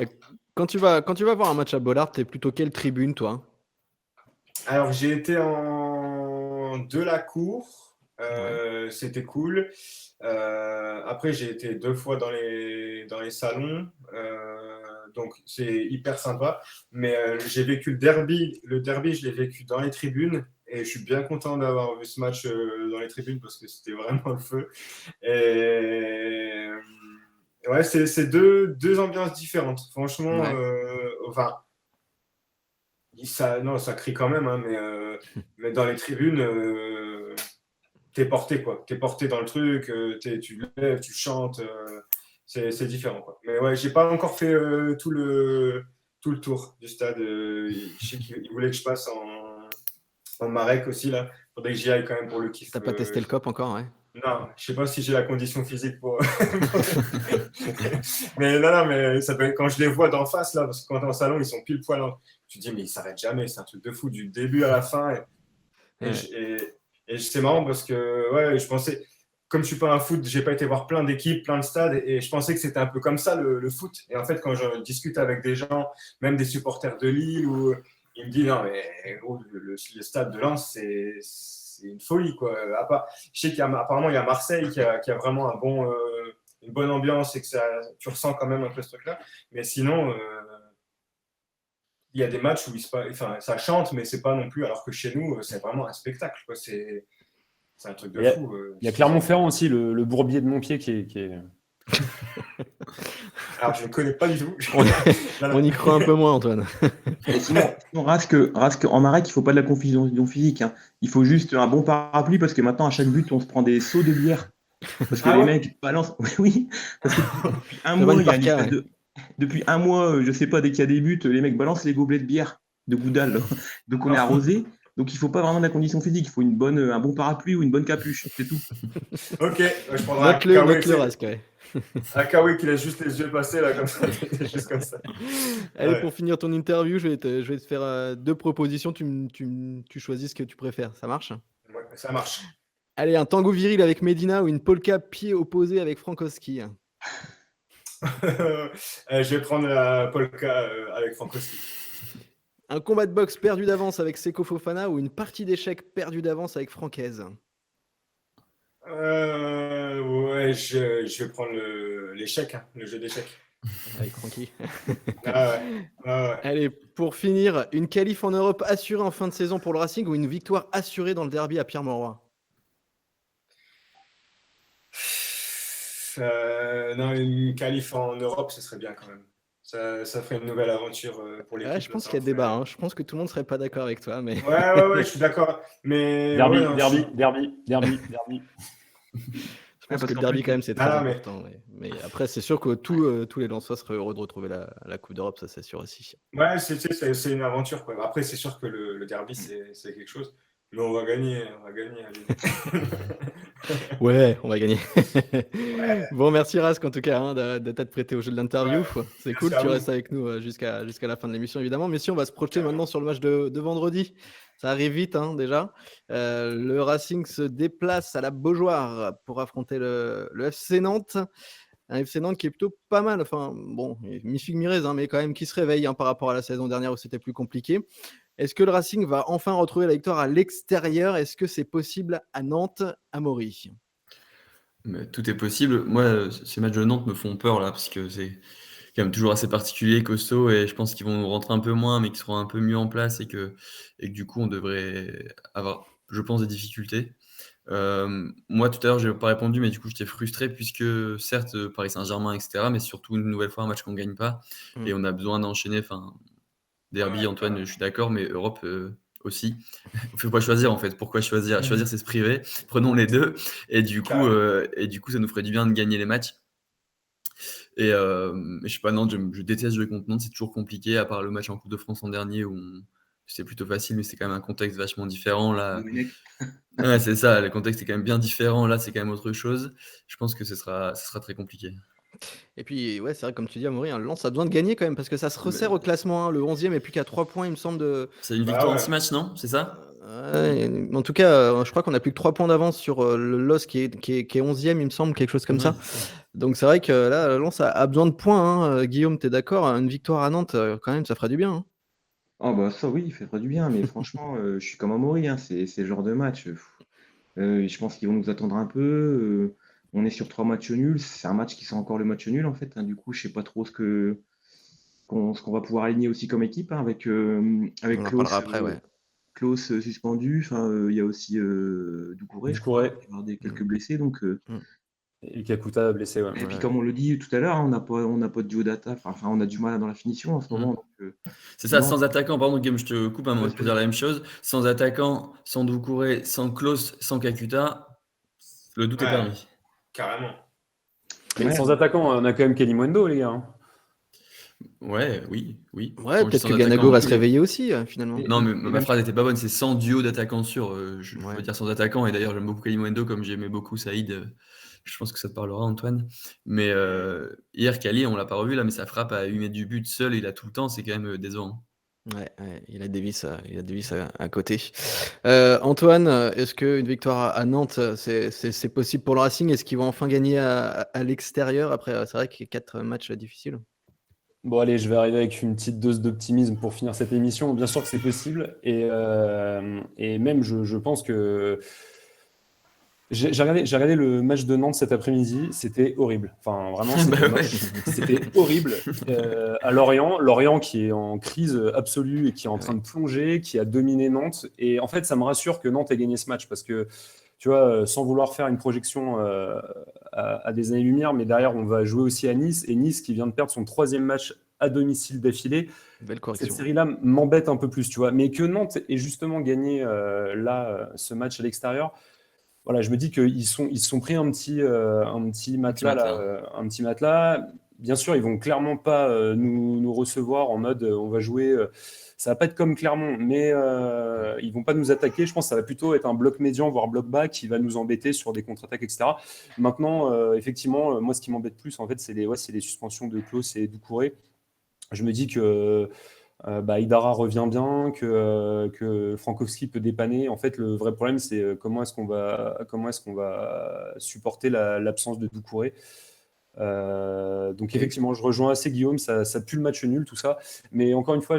Quand tu vas voir un match à Bollard, t'es plutôt quelle tribune, toi? Alors, j'ai été en de la cour. C'était cool. Après, j'ai été 2 fois dans les salons. Donc, c'est hyper sympa. Mais j'ai vécu le derby. Le derby, je l'ai vécu dans les tribunes. Et je suis bien content d'avoir vu ce match dans les tribunes parce que c'était vraiment le feu. Et ouais, c'est deux ambiances différentes. Franchement, enfin, ça crie quand même, hein, mais dans les tribunes, t'es porté, quoi. T'es porté dans le truc, tu lèves, tu chantes, c'est différent, quoi. Mais ouais, j'ai pas encore fait tout le tour du stade. Je sais qu'il voulait que je passe en Marek aussi, là. Faudrait que j'y aille quand même pour le kiff. T'as pas testé le cop encore, ouais? Non, je sais pas si j'ai la condition physique pour. Mais non, mais quand je les vois d'en face, là, parce que quand t'es en salon, ils sont pile poil. Tu te dis, mais ils s'arrêtent jamais, c'est un truc de fou, du début à la fin. Et c'est marrant parce que, ouais, je pensais, comme je suis pas un foot, j'ai pas été voir plein d'équipes, plein de stades, et je pensais que c'était un peu comme ça le foot. Et en fait, quand je discute avec des gens, même des supporters de Lille, ils me disent, non, mais gros, le stade de Lens, c'est une folie, quoi. Je sais qu'apparemment, il y a Marseille qui a vraiment une bonne ambiance et que tu ressens quand même un peu ce truc-là. Mais sinon, il y a des matchs où ça chante, mais c'est pas non plus. Alors que chez nous, c'est vraiment un spectacle, quoi. C'est un truc de fou. Il y a Clermont-Ferrand aussi, le Bourbier de Montpied qui est... Alors, je ne connais pas du tout. On y croit un peu moins, Antoine. Et sinon, Rask, en Marek, il ne faut pas de la confusion physique. Hein. Il faut juste un bon parapluie parce que maintenant, à chaque but, on se prend des seaux de bière. Parce que les mecs balancent. Oui, parce que depuis un mois, il y a une espèce de. Depuis un mois, je sais pas, dès qu'il y a des buts, les mecs balancent les gobelets de bière, de Goudal. Donc on est arrosé. Donc il faut pas vraiment de la condition physique. Il faut un bon parapluie ou une bonne capuche. C'est tout. Ok, je prendrai Note-le, Rask, ouais. Un Kawi qui laisse juste les yeux passer là comme ça, juste comme ça. Allez, pour finir ton interview, je vais te faire 2 propositions. Tu choisis ce que tu préfères. Ça marche? Ouais, ça marche. Allez, un tango viril avec Medina ou une polka pied opposé avec Frankowski? Je vais prendre la polka avec Frankowski. Un combat de boxe perdu d'avance avec Seko Fofana ou une partie d'échecs perdue d'avance avec Francaise? Ouais, je vais prendre l'échec, hein, le jeu d'échecs. Avec Francky. Ouais. Allez, pour finir, une qualif en Europe assurée en fin de saison pour le Racing ou une victoire assurée dans le derby à Pierre-Mauroy? Non, une qualif en Europe, ce serait bien quand même. Ça ferait une nouvelle aventure pour l'équipe. Ouais, je pense qu'il y a débat. Hein. Je pense que tout le monde serait pas d'accord avec toi, mais. Ouais, je suis d'accord. Mais derby. Je pense que le derby, quand même, c'est très important. Mais après, c'est sûr que tous les Lensois seraient heureux de retrouver la Coupe d'Europe, ça c'est sûr aussi. Ouais, c'est une aventure, quoi. Après, c'est sûr que le derby, c'est quelque chose. Mais on va gagner. Ouais, on va gagner. Ouais. Bon, merci Rask en tout cas de t'être prêté au jeu de l'interview. Ouais. C'est cool, tu restes avec nous jusqu'à la fin de l'émission évidemment. Mais si on va se projeter maintenant sur le match de vendredi, ça arrive vite déjà. Le Racing se déplace à la Beaujoire pour affronter le FC Nantes. Un FC Nantes qui est plutôt pas mal, enfin bon, mi-figue mi-raisin, mais quand même qui se réveille par rapport à la saison dernière où c'était plus compliqué. Est-ce que le Racing va enfin retrouver la victoire à l'extérieur? Est-ce que c'est possible à Nantes, Amaury? Mais tout est possible. Moi, ces matchs de Nantes me font peur là, parce que c'est quand même toujours assez particulier, costaud, et je pense qu'ils vont rentrer un peu moins, mais qu'ils seront un peu mieux en place, et que du coup, on devrait avoir je pense, des difficultés. Moi, tout à l'heure, je n'ai pas répondu, mais du coup, j'étais frustré puisque, certes, Paris Saint-Germain, etc., mais surtout, une nouvelle fois, un match qu'on ne gagne pas et on a besoin d'enchaîner. Enfin, derby, Ouais, Antoine, ouais. je suis d'accord, mais Europe aussi. Il ne faut pas choisir, en fait. Pourquoi choisir? Choisir, c'est se priver. Prenons les deux. Et du coup, ça nous ferait du bien de gagner les matchs. Et je sais pas, Nantes, je déteste jouer contre Nantes, c'est toujours compliqué, à part le match en Coupe de France en dernier où c'était plutôt facile, mais c'est quand même un contexte vachement différent là. Domenech. Ouais, c'est ça, le contexte est quand même bien différent. Là, c'est quand même autre chose. Je pense que ce sera très compliqué. Et puis, ouais, c'est vrai, comme tu dis, Amaury, hein, Lens a besoin de gagner quand même, parce que ça se resserre Mais au classement, hein. Le 11e est plus qu'à 3 points, il me semble, de. c'est une Bah victoire en ouais. 6 matchs, non? C'est ça? Ouais, en tout cas, je crois qu'on a plus que 3 points d'avance sur le LOS qui est 11e, il me semble, quelque chose comme ça. Donc c'est vrai que là, Lens a besoin de points, hein. Guillaume, t'es d'accord? Une victoire à Nantes, quand même, ça ferait du bien, hein. Ah bah ça oui, il fait pas du bien, mais franchement, je suis comme Amaury, hein, c'est le genre de match. Je pense qu'ils vont nous attendre un peu. On est sur 3 matchs nuls. C'est un match qui sent encore le match nul en fait, hein. Du coup, je sais pas trop ce qu'on va pouvoir aligner aussi comme équipe, hein, avec On en Klaus, reparlera après, ouais. suspendu. Enfin, il y a aussi Doucouré, je crois, Doucouré qui va avoir quelques Mm. blessés. Donc, Mm. et Kakuta blessé, ouais. et puis Ouais. comme on le dit tout à l'heure, hein, on n'a pas de duo d'attaque. Enfin, on a du mal dans la finition en ce moment. Donc, C'est ça, non, sans attaquant, pardon, Guillaume, je te coupe, hein, mais on va te vas-y. dire la même chose. Sans attaquant, sans Doucouré, sans Klose, sans Kakuta, le doute est Ouais, permis. carrément. Mais Ouais, sans attaquant, on a quand même Kalimundo, les gars, hein. Ouais, oui. Ouais, Quand je dis peut-être que sans attaquant Ganago non va se plus. réveiller aussi, finalement. Et, Non, mais et ma même phrase n'était pas bonne, c'est sans duo d'attaquants sûrs. Je Ouais. veux dire sans attaquant, et d'ailleurs j'aime beaucoup Kalimundo comme j'aimais beaucoup Saïd. Je pense que ça te parlera, Antoine. Mais hier, Kali, on l'a pas revu là, mais sa frappe à 8 mètres du but seul, il a tout le temps, c'est quand même décevant. Ouais, il a Davis, à côté. Antoine, est-ce qu'une victoire à Nantes, c'est possible pour le Racing? Est-ce qu'ils vont enfin gagner à l'extérieur après, c'est vrai qu'il y a 4 matchs difficiles. Bon, allez, je vais arriver avec une petite dose d'optimisme pour finir cette émission. Bien sûr que c'est possible. Et même, je pense que. J'ai regardé le match de Nantes cet après-midi. C'était horrible. Enfin, vraiment, Bah c'était ouais. moche. C'était horrible. À Lorient qui est en crise absolue et qui est en train de plonger, qui a dominé Nantes. Et en fait, ça me rassure que Nantes ait gagné ce match parce que, tu vois, sans vouloir faire une projection à des années-lumière, mais derrière, on va jouer aussi à Nice. Et Nice qui vient de perdre son 3e match à domicile d'affilée. Belle Cette correction. série-là m'embête un peu plus, tu vois. Mais que Nantes ait justement gagné ce match à l'extérieur, voilà, je me dis qu'ils se sont pris un petit matelas, là, un petit matelas. Bien sûr, ils vont clairement pas nous recevoir en mode on va jouer. Ça va pas être comme Clermont, mais ils vont pas nous attaquer. Je pense que ça va plutôt être un bloc médian, voire bloc bas, qui va nous embêter sur des contre-attaques, etc. Maintenant, effectivement, moi, ce qui m'embête plus, en fait, c'est les suspensions de Klose et Doucouré. Je me dis que Idara revient bien, que Frankowski peut dépanner. En fait, le vrai problème, c'est comment est-ce qu'on va supporter l'absence de Doucouré. Donc Ok. effectivement, je rejoins assez Guillaume, ça pue le match nul, tout ça. Mais encore une fois,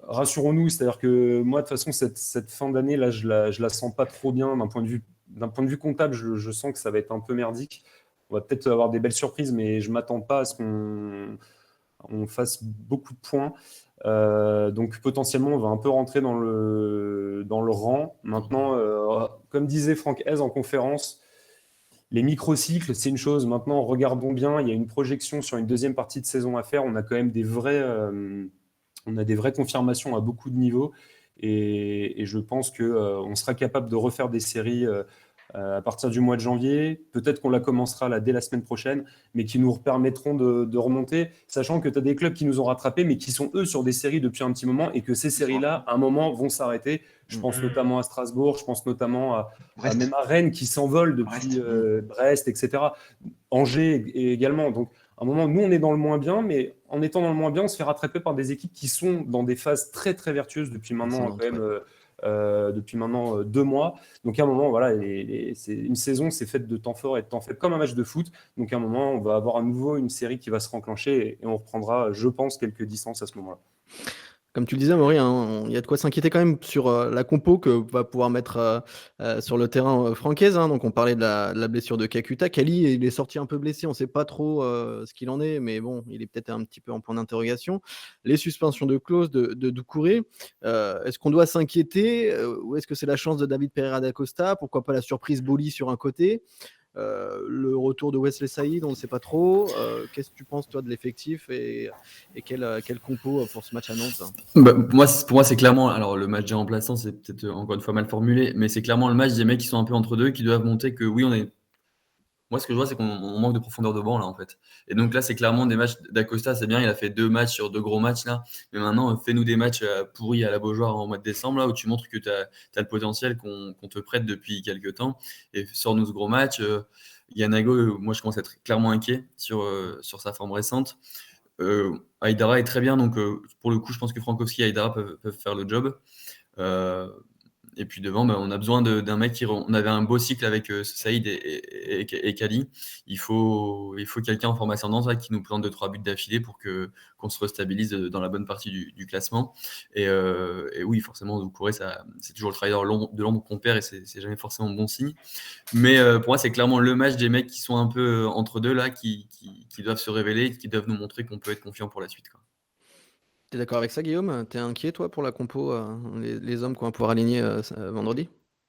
rassurons-nous, c'est-à-dire que moi, de toute façon, cette fin d'année, là, je la sens pas trop bien d'un point de vue comptable. Je sens que ça va être un peu merdique. On va peut-être avoir des belles surprises, mais je m'attends pas à ce qu'on fasse beaucoup de points. Donc potentiellement, on va un peu rentrer dans le rang. Maintenant, comme disait Franck Hez en conférence, les microcycles, c'est une chose. Maintenant, regardons bien, il y a une projection sur une deuxième partie de saison à faire. On a quand même des vraies confirmations à beaucoup de niveaux. Et je pense qu'on sera capable de refaire des séries à partir du mois de janvier. Peut-être qu'on la commencera là, dès la semaine prochaine, mais qui nous permettront de remonter, sachant que tu as des clubs qui nous ont rattrapés, mais qui sont eux sur des séries depuis un petit moment, et que ces séries-là, à un moment, vont s'arrêter. Je pense notamment à Strasbourg, je pense notamment à même à Rennes qui s'envole depuis Brest, etc. Angers également. Donc, à un moment, nous, on est dans le moins bien, mais en étant dans le moins bien, on se fait rattraper par des équipes qui sont dans des phases très, très vertueuses depuis maintenant, quand même, depuis maintenant 2 mois. Donc, à un moment, voilà, une saison, c'est faite de temps fort et de temps faible, comme un match de foot. Donc, à un moment, on va avoir à nouveau une série qui va se renclencher et on reprendra, je pense, quelques distances à ce moment-là. Comme tu le disais, Maury, il y a de quoi s'inquiéter quand même sur la compo que va pouvoir mettre sur le terrain Francaise. Donc, on parlait de la blessure de Kakuta. Kali, il est sorti un peu blessé. On ne sait pas trop ce qu'il en est, mais bon, il est peut-être un petit peu en point d'interrogation. Les suspensions de Klose, de Doucouré. Est-ce qu'on doit s'inquiéter ou est-ce que c'est la chance de David Pereira da Costa? Pourquoi pas la surprise Boli sur un côté? Le retour de Wesley Saïd, on ne sait pas trop. Qu'est-ce que tu penses, toi, de l'effectif et quel compo pour ce match à Nantes? Pour moi, c'est clairement. Alors, le match des remplaçants, c'est peut-être encore une fois mal formulé, mais c'est clairement le match des mecs qui sont un peu entre deux, qui doivent montrer que oui, on est. Moi, ce que je vois, c'est qu'on manque de profondeur de banc, là, en fait. Et donc là, c'est clairement des matchs d'Acosta, c'est bien, il a fait 2 matchs sur 2 gros matchs, là. Mais maintenant, fais-nous des matchs pourris à la Beaujoire en mois de décembre, là, où tu montres que tu as le potentiel qu'on te prête depuis quelques temps. Et sors-nous ce gros match. Yanago, moi, je commence à être clairement inquiet sur sa forme récente. Aïdara est très bien, donc pour le coup, je pense que Frankowski et Aïdara peuvent faire le job. Et puis devant, on a besoin d'un mec on avait un beau cycle avec Saïd et Kali. Il faut quelqu'un en forme ascendante là, qui nous plante 2-3 buts d'affilée pour qu'on se restabilise dans la bonne partie du classement. Et oui, forcément, Doucouré, c'est toujours le travail de l'ombre qu'on perd et c'est jamais forcément bon signe. Mais pour moi, c'est clairement le match des mecs qui sont un peu entre deux là, qui doivent se révéler, qui doivent nous montrer qu'on peut être confiant pour la suite, quoi. T'es d'accord avec ça, Guillaume? T'es inquiet, toi, pour la compo, les hommes qu'on va pouvoir aligner vendredi?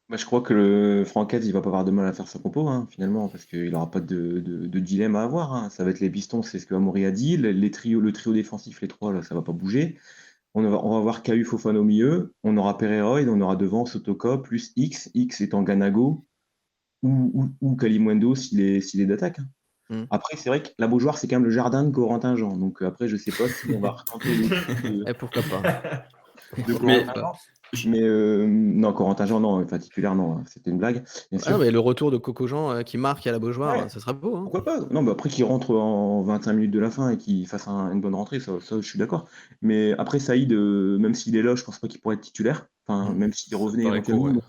Bah, je crois que le Francaise, il va pas avoir de mal à faire sa compo, hein, finalement, parce qu'il n'aura pas de dilemme à avoir, hein. Ça va être les pistons, c'est ce que Amaury a dit. Le trio défensif, les trois, là, ça va pas bouger. On va avoir Cahu Fofana au milieu. On aura Pereira et on aura devant Sotoka plus X. X étant Ganago ou Kalimundo s'il est d'attaque, hein. Après, c'est vrai que la Beaujoire, c'est quand même le jardin de Corentin Jean. Donc après, je sais pas si on va retenter le truc Et pourquoi pas? de Corentin Jean. Mais non, Corentin Jean, non, enfin titulaire, non, c'était une blague. Bien sûr. Mais le retour de Coco Jean qui marque à la Beaujoire, Ouais. ça sera beau, hein. Pourquoi pas? Non, mais après qu'il rentre en 25 minutes de la fin et qu'il fasse une bonne rentrée, ça, je suis d'accord. Mais après, Saïd, même s'il est là, je pense pas qu'il pourrait être titulaire. Enfin, même s'il revenait éventuellement. Donc,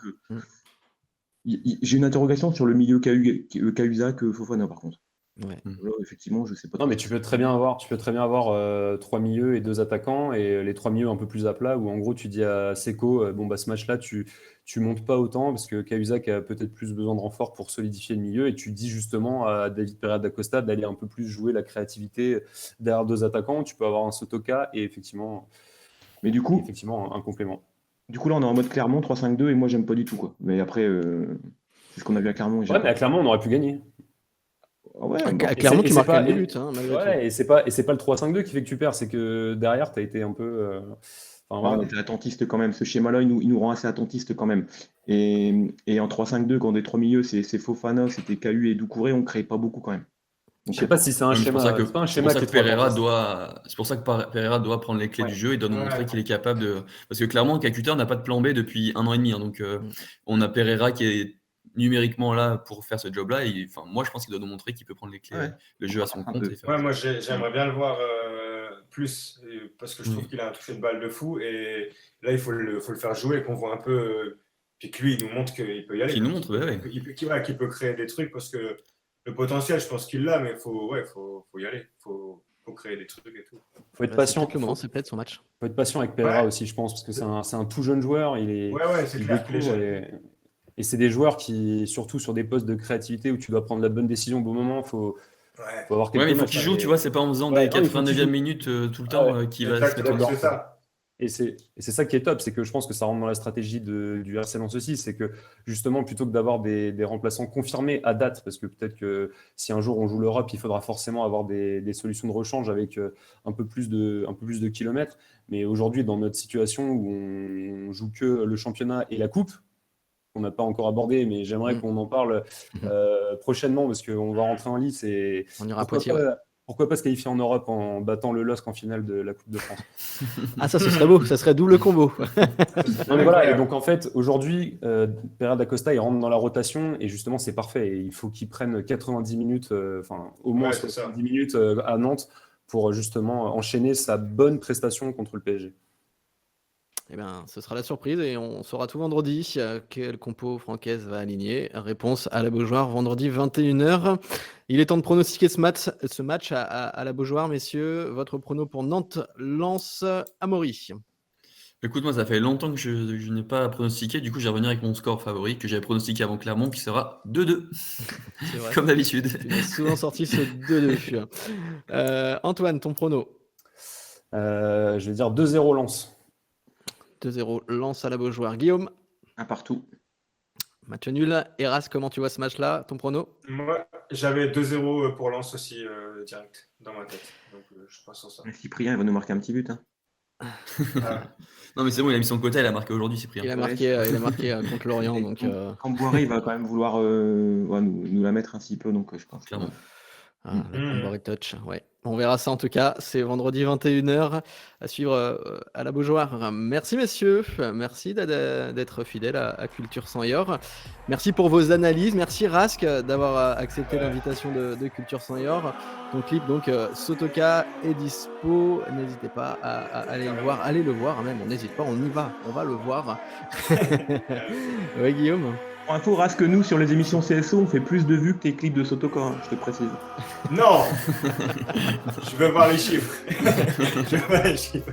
j'ai une interrogation sur le milieu Cahuzac Fofana, par contre. Ouais. Là, effectivement, je sais pas. Non, mais tu peux très bien avoir 3 milieux et 2 attaquants, et les 3 milieux un peu plus à plat, où en gros tu dis à Seko, ce match-là, tu montes pas autant parce que Cahuzac a peut-être plus besoin de renfort pour solidifier le milieu, et tu dis justement à David Pereira da Costa d'aller un peu plus jouer la créativité derrière 2 attaquants. Tu peux avoir un Sotoka et effectivement un complément. Du coup, là, on est en mode Clermont 3-5-2 et moi, j'aime pas du tout, quoi. Mais après, c'est ce qu'on a vu à Clermont. Ouais, mais à Clermont, on aurait pu gagner. Ouais, Clairement, tu marques des buts, hein, malgré tout. Ouais, et c'est pas le 3-5-2 qui fait que tu perds, c'est que derrière, tu as été un peu. On était attentiste quand même. Ce schéma-là, il nous rend assez attentiste quand même. Et en 3-5-2, quand on est 3 milieux, c'est Fofana, c'était Cahu et Doucouré, on ne crée pas beaucoup quand même. Donc, je sais pas si c'est un schéma. C'est pour ça que Pereira doit prendre les clés du jeu et doit nous montrer qu'il est capable de. Parce que clairement, Kakuta n'a pas de plan B depuis 1 an et demi. Hein, donc, on a Pereira qui est numériquement là pour faire ce job-là. Moi, je pense qu'il doit nous montrer qu'il peut prendre les clés, le jeu à son compte. Moi, j'aimerais bien le voir plus parce que je trouve qu'il a un toucher de balle de fou. Et là, il faut le faire jouer, qu'on voit un peu. Puis que lui, il nous montre qu'il peut y aller. Qu'il nous montre, qu'il peut créer des trucs parce que. Le potentiel, je pense qu'il l'a, mais il faut y aller. Il faut créer des trucs et tout. Faut être patient. C'est peut-être son match. Faut être patient avec Pereira aussi, je pense, parce que c'est un tout jeune joueur. C'est clair qu'il est jeune. Et c'est des joueurs qui, surtout sur des postes de créativité où tu dois prendre la bonne décision au bon moment, faut avoir quelques mais il faut qu'il joue, tu vois, c'est pas en faisant des 89e minutes tout le temps qu'il va se mettre au bord. Et c'est ça qui est top, c'est que je pense que ça rentre dans la stratégie du RC Lens aussi, c'est que justement, plutôt que d'avoir des remplaçants confirmés à date, parce que peut-être que si un jour on joue l'Europe, il faudra forcément avoir des solutions de rechange avec un peu plus de kilomètres. Mais aujourd'hui, dans notre situation où on joue que le championnat et la coupe, qu'on n'a pas encore abordé, mais j'aimerais qu'on en parle prochainement, parce qu'on va rentrer en lice et on ira à Poitiers. Pourquoi pas se qualifier en Europe en battant le LOSC en finale de la Coupe de France? Ça, ce serait beau, ça serait double combo. Non, mais voilà, et donc en fait, aujourd'hui, Pereira da Costa, il rentre dans la rotation, et justement, c'est parfait. Et il faut qu'il prenne 90 minutes, au moins 70 minutes à Nantes, pour justement enchaîner sa bonne prestation contre le PSG. Ce sera la surprise et on saura tout vendredi quel compo Francaise va aligner. Réponse à la Beaujoire vendredi 21h. Il est temps de pronostiquer ce match à la Beaujoire, messieurs. Votre prono pour Nantes, Lens, Amaury. Écoute, moi, ça fait longtemps que je n'ai pas pronostiqué. Du coup, je vais revenir avec mon score favori que j'avais pronostiqué avant Clermont, qui sera 2-2, C'est vrai. comme d'habitude. Tu m'as souvent sorti ce 2-2. Antoine, ton prono. Je vais dire 2-0 Lens. 2-0, Lens à la Beaujoire. Guillaume, Un partout. match nul. Eras, comment tu vois ce match-là? Ton prono? Moi, j'avais 2-0 pour Lens aussi, direct, dans ma tête. Donc, je pense sur ça. Cyprien, il va nous marquer un petit but. Hein. Non, mais c'est bon, il a mis son quota, il a marqué aujourd'hui, Cyprien. Il a marqué contre Lorient. Donc, Camboire, il va quand même vouloir nous la mettre un petit peu, donc je pense. Clairement. le Camboire touch, ouais. On verra ça en tout cas. C'est vendredi 21h à suivre à la Beaujoire. Merci messieurs. Merci d'être fidèles à Culture Sans Yor. Merci pour vos analyses. Merci Rask d'avoir accepté l'invitation de Culture Sans Yor. Ton clip donc Sotoka est dispo. N'hésitez pas à aller le voir. Allez le voir même. On n'hésite pas. On y va. On va le voir. Ouais Guillaume. Pour info, Rask, nous, sur les émissions CSO, on fait plus de vues que tes clips de Sotoka, hein, je te précise. Non. Je veux voir les chiffres. Je veux voir les chiffres.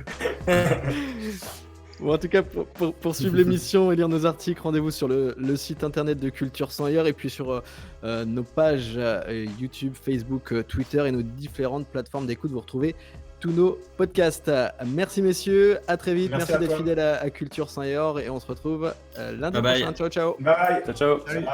Bon, en tout cas, pour suivre l'émission et lire nos articles, rendez-vous sur le site internet de Culture Sans Yor et puis sur nos pages YouTube, Facebook, Twitter et nos différentes plateformes d'écoute. Vous retrouvez tous nos podcasts. Merci messieurs, à très vite. Merci d'être fidèles à Culture Sans Yor et on se retrouve lundi prochain. Ciao, ciao. Bye. Ciao, ciao. Salut.